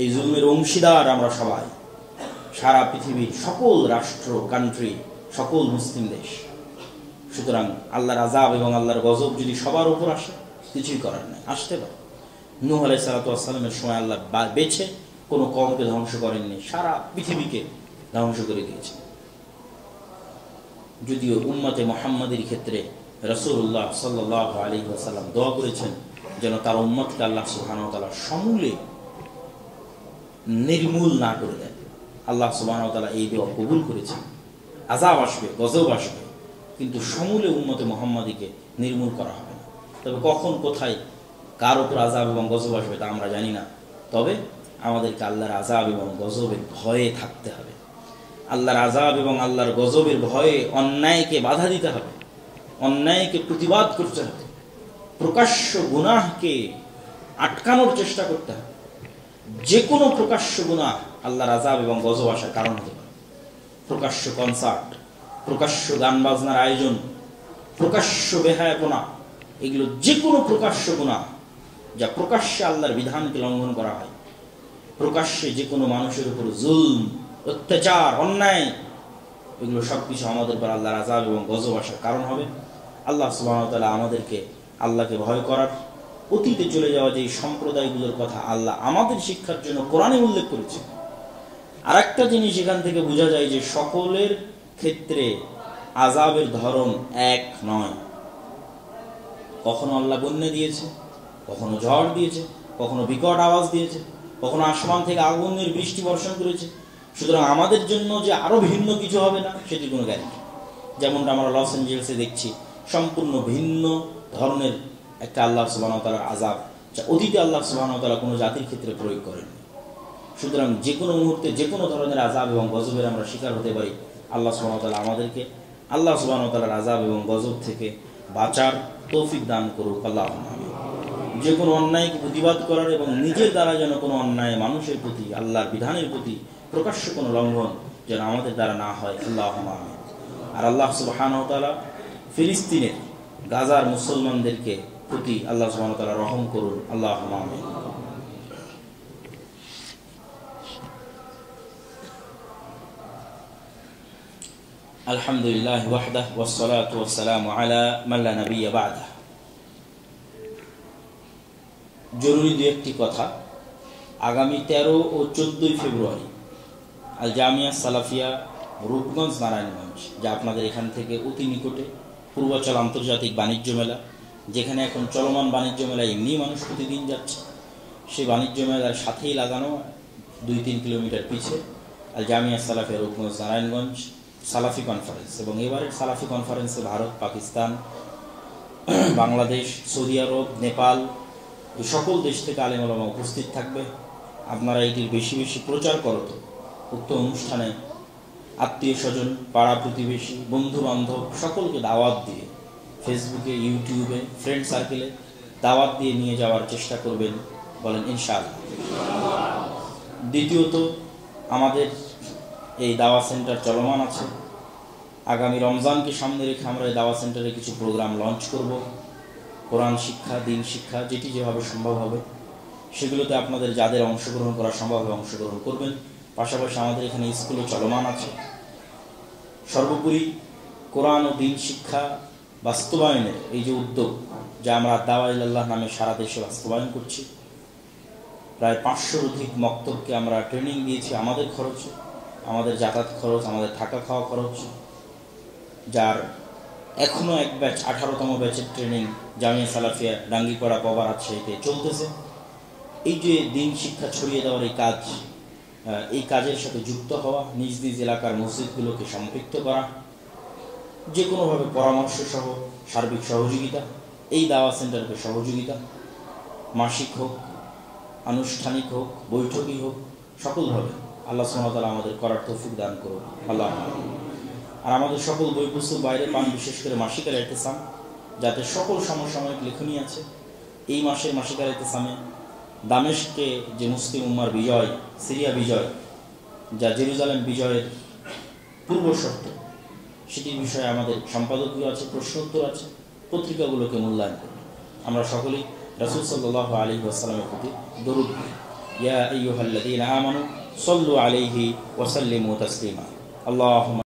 Speaker 1: এই জুলুমের অংশীদার আমরা সবাই, সারা পৃথিবীর সকল রাষ্ট্র, কান্ট্রি, সকল মুসলিম দেশ। সুতরাং আল্লাহর আযাব এবং আল্লাহর গজব যদি সবার উপর আসে, কিছুই করার নেই, আসতে পারে। নূহ আলাইহিস সালাতু ওয়াস সালামের সময় আল্লাহ বেছে কোনো কওমকে ধ্বংস করেননি, সারা পৃথিবীকে ধ্বংস করে দিয়েছে। যদিও উম্মতে মুহাম্মাদের ক্ষেত্রে রাসূলুল্লাহ সাল্লাল্লাহু আলাইহি ওয়াসাল্লাম দোয়া করেছেন যেন তার উম্মতকে আল্লাহ সুবহানাহু ওয়া তাআলা সমূলে নির্মূল না করে দেন। আল্লাহ সুবহানাহু ওয়া তাআলা এই দোয়া কবুল করেছেন। আযাব আসবে, গজব আসবে, কিন্তু সমূলে উম্মতে মুহাম্মাদীকে নির্মূল করা হবে না। তবে কখন, কোথায়, কার উপর আযাব এবং গজব আসবে তা আমরা জানি না। তবে আমাদেরকে আল্লাহর আযাব এবং গজবের ভয়ে থাকতে হবে। আল্লাহর আযাব এবং আল্লাহর গজবের ভয়ে অন্যায়কে বাধা দিতে হবে, অন্যায়কে প্রতিবাদ করতে হবে, প্রকাশ্য গুনাহকে আটকানোর চেষ্টা করতে হবে। যে কোনো প্রকাশ্য গুনাহ আল্লাহর আযাব এবং গজব আসার কারণ হতে পারে। প্রকাশ্য কনসার্ট, প্রকাশ্য গান বাজনার আয়োজন, প্রকাশ্য বেহায়াপনা, এগুলো যে কোনো প্রকাশ্য গুনাহ যা প্রকাশ্যে আল্লাহর বিধানকে লঙ্ঘন করা হয়, প্রকাশ্যে যে কোনো মানুষের উপর জুলম, অত্যাচার, অন্যায়, এগুলো সবকিছু আমাদের উপর আল্লাহর আযাব এবং গজব আসার কারণ হবে। আল্লাহ সুবহানাহু ওয়া তাআলা আমাদেরকে আল্লাহকে ভয় করার, অতীতে চলে যাওয়া যে সম্প্রদায়গুলোর কথা আল্লাহ আমাদের শিক্ষার জন্য কোরআনে উল্লেখ করেছে। আর একটা জিনিস এখান থেকে বোঝা যায় যে সকলের ক্ষেত্রে আযাবের ধরন এক নয়। কখনো আল্লাহ বন্যা দিয়েছে, কখনো ঝড় দিয়েছে, কখনো বিকট আওয়াজ দিয়েছে, কখনো আসমান থেকে আগুনের বৃষ্টি বর্ষণ করেছে। সুতরাং আমাদের জন্য যে আরো ভিন্ন কিছু হবে না সেটির কোনো গ্যারান্টি। যেমনটা আমরা লস অ্যাঞ্জেলেসে দেখছি, সম্পূর্ণ ভিন্ন ধরনের একটা আল্লাহ সুবহানাহু ওয়া তাআলার আযাব, যা অতীতে আল্লাহ সুবহানাহু ওয়া তাআলা কোনো জাতির ক্ষেত্রে প্রয়োগ করেন। সুতরাং যে কোনো মুহূর্তে যে কোনো ধরনের আযাব এবং গজবের আমরা শিকার হতে পারি। আল্লাহ সুবহানাহু ওয়া তাআলা আমাদেরকে আল্লাহ সুবহানাহু ওয়া তাআলার আযাব এবং গজব থেকে বাঁচার তৌফিক দান করুক, আল্লাহুম্মা আমিন। যে কোনো অন্যায়কে প্রতিবাদ করার এবং নিজের দ্বারা যেন কোনো অন্যায় মানুষের প্রতি, আল্লাহর বিধানের প্রতি প্রকাশ্য কোনো লঙ্ঘন যেন আমাদের দ্বারা না হয়, আল্লাহুম্মা আমিন। আর আল্লাহ সুবহানাহু ওয়া তাআলা ফিলিস্তিনের, গাজার মুসলমানদেরকে প্রতি আল্লাহ সুবহানাহু ওয়া তাআলা রহম করুন, আল্লাহুম্মা আমিন। আলহামদুলিল্লাহ ওয়াহদাহ ওয়াসসালাতু ওয়াসসালামু আলা মান লা নাবিয়্যা বা'দাহ। জরুরি দু একটি কথা। আগামী 13 ও 14 ফেব্রুয়ারি আল জামিয়া সালাফিয়া রূপগঞ্জ নারায়ণগঞ্জ, যা আপনাদের এখান থেকে অতি নিকটে, পূর্বাচল আন্তর্জাতিক বাণিজ্য মেলা, যেখানে এখন চলমান বাণিজ্য মেলায় এমনি মানুষ প্রতিদিন যাচ্ছে, সেই বাণিজ্য মেলার সাথেই লাগানো 2-3 কিলোমিটার পিছে আল জামিয়া সালাফিয়া রূপগঞ্জ নারায়ণগঞ্জ সালাফি কনফারেন্স। এবং এবারের সালাফি কনফারেন্সে ভারত, পাকিস্তান, বাংলাদেশ, সৌদি আরব, নেপাল, এই সকল দেশ থেকে আলেম ওলামা উপস্থিত থাকবে। আপনারা এটির বেশি বেশি প্রচার করত। উক্ত অনুষ্ঠানে আত্মীয় স্বজন, পাড়া প্রতিবেশী, বন্ধু বান্ধব সকলকে দাওয়াত দিয়ে ফেসবুকে, ইউটিউবে, ফ্রেন্ড সার্কেলে দাওয়াত দিয়ে নিয়ে যাওয়ার চেষ্টা করবেন, বলেন ইনশাআল্লাহ। দ্বিতীয়ত, আমাদের এই দাওয়া সেন্টার চলমান আছে। আগামী রমজানকে সামনে রেখে আমরা এই দাওয়া সেন্টারে কিছু প্রোগ্রাম লঞ্চ করব। কোরআন শিক্ষা, দিন শিক্ষা, যেটি যেভাবে সম্ভব হবে সেগুলোতে আপনাদের যাদের অংশগ্রহণ করা সম্ভব হবে অংশগ্রহণ করবেন। পাশাপাশি আমাদের এখানে স্কুলও চলমান আছে। সর্বোপরি কোরআন ও দিন শিক্ষা বাস্তবায়নের এই যে উদ্যোগ, যা আমরা দাওয়া ইলাল্লাহ নামে সারা দেশে বাস্তবায়ন করছি, প্রায় 500-র অধিক মক্তবকে আমরা ট্রেনিং দিয়েছি আমাদের খরচে, আমাদের যাতায়াত খরচ, আমাদের থাকা খাওয়া খরচ, যার এখনও এক ব্যাচ 18তম ব্যাচের ট্রেনিং জামিয়া সালাফিয়া ডাঙ্গিপাড়া পবা রাজশাহীতে চলতেছে। এই যে দিন শিক্ষা ছড়িয়ে দেওয়ার এই কাজের সাথে যুক্ত হওয়া, নিজ নিজ এলাকার মসজিদগুলোকে সম্পৃক্ত করা, যে কোনোভাবে পরামর্শ সহ সার্বিক সহযোগিতা, এই দাওয়া সেন্টারকে সহযোগিতা, মাসিক হোক, আনুষ্ঠানিক হোক, বৈঠকই হোক, সকলভাবে আল্লাহ সুবহানাহু ওয়া তাআলা আমাদের করার তৌফিক দান করুন আল্লাহ। আর আমাদের সকল বই পুস্তক বাইরে পান, বিশেষ করে মাসিকার ইতিসাম, যাতে সকল সমসাময়িক লেখনী আছে। এই মাসের মাসিকার ইতিসামে দামেস্কে যে মুসলিম উম্মার বিজয়, সিরিয়া বিজয়, যা জেরুজালেম বিজয়ের পূর্ব শর্ত, সেটির বিষয়ে আমাদের সম্পাদকীয় আছে, প্রশ্নোত্তর আছে। পত্রিকাগুলোকে মূল্যায়ন করি। আমরা সকলেই রাসূল সাল্লাল্লাহু আলাইহি ওয়াসাল্লামের প্রতি দরুদ পড়ি। ইয়া আইয়ুহাল্লাযীনা আমানু সাল্লু আলাইহি ওয়া সাল্লিমু তাসলিমা। আল্লাহুম্মা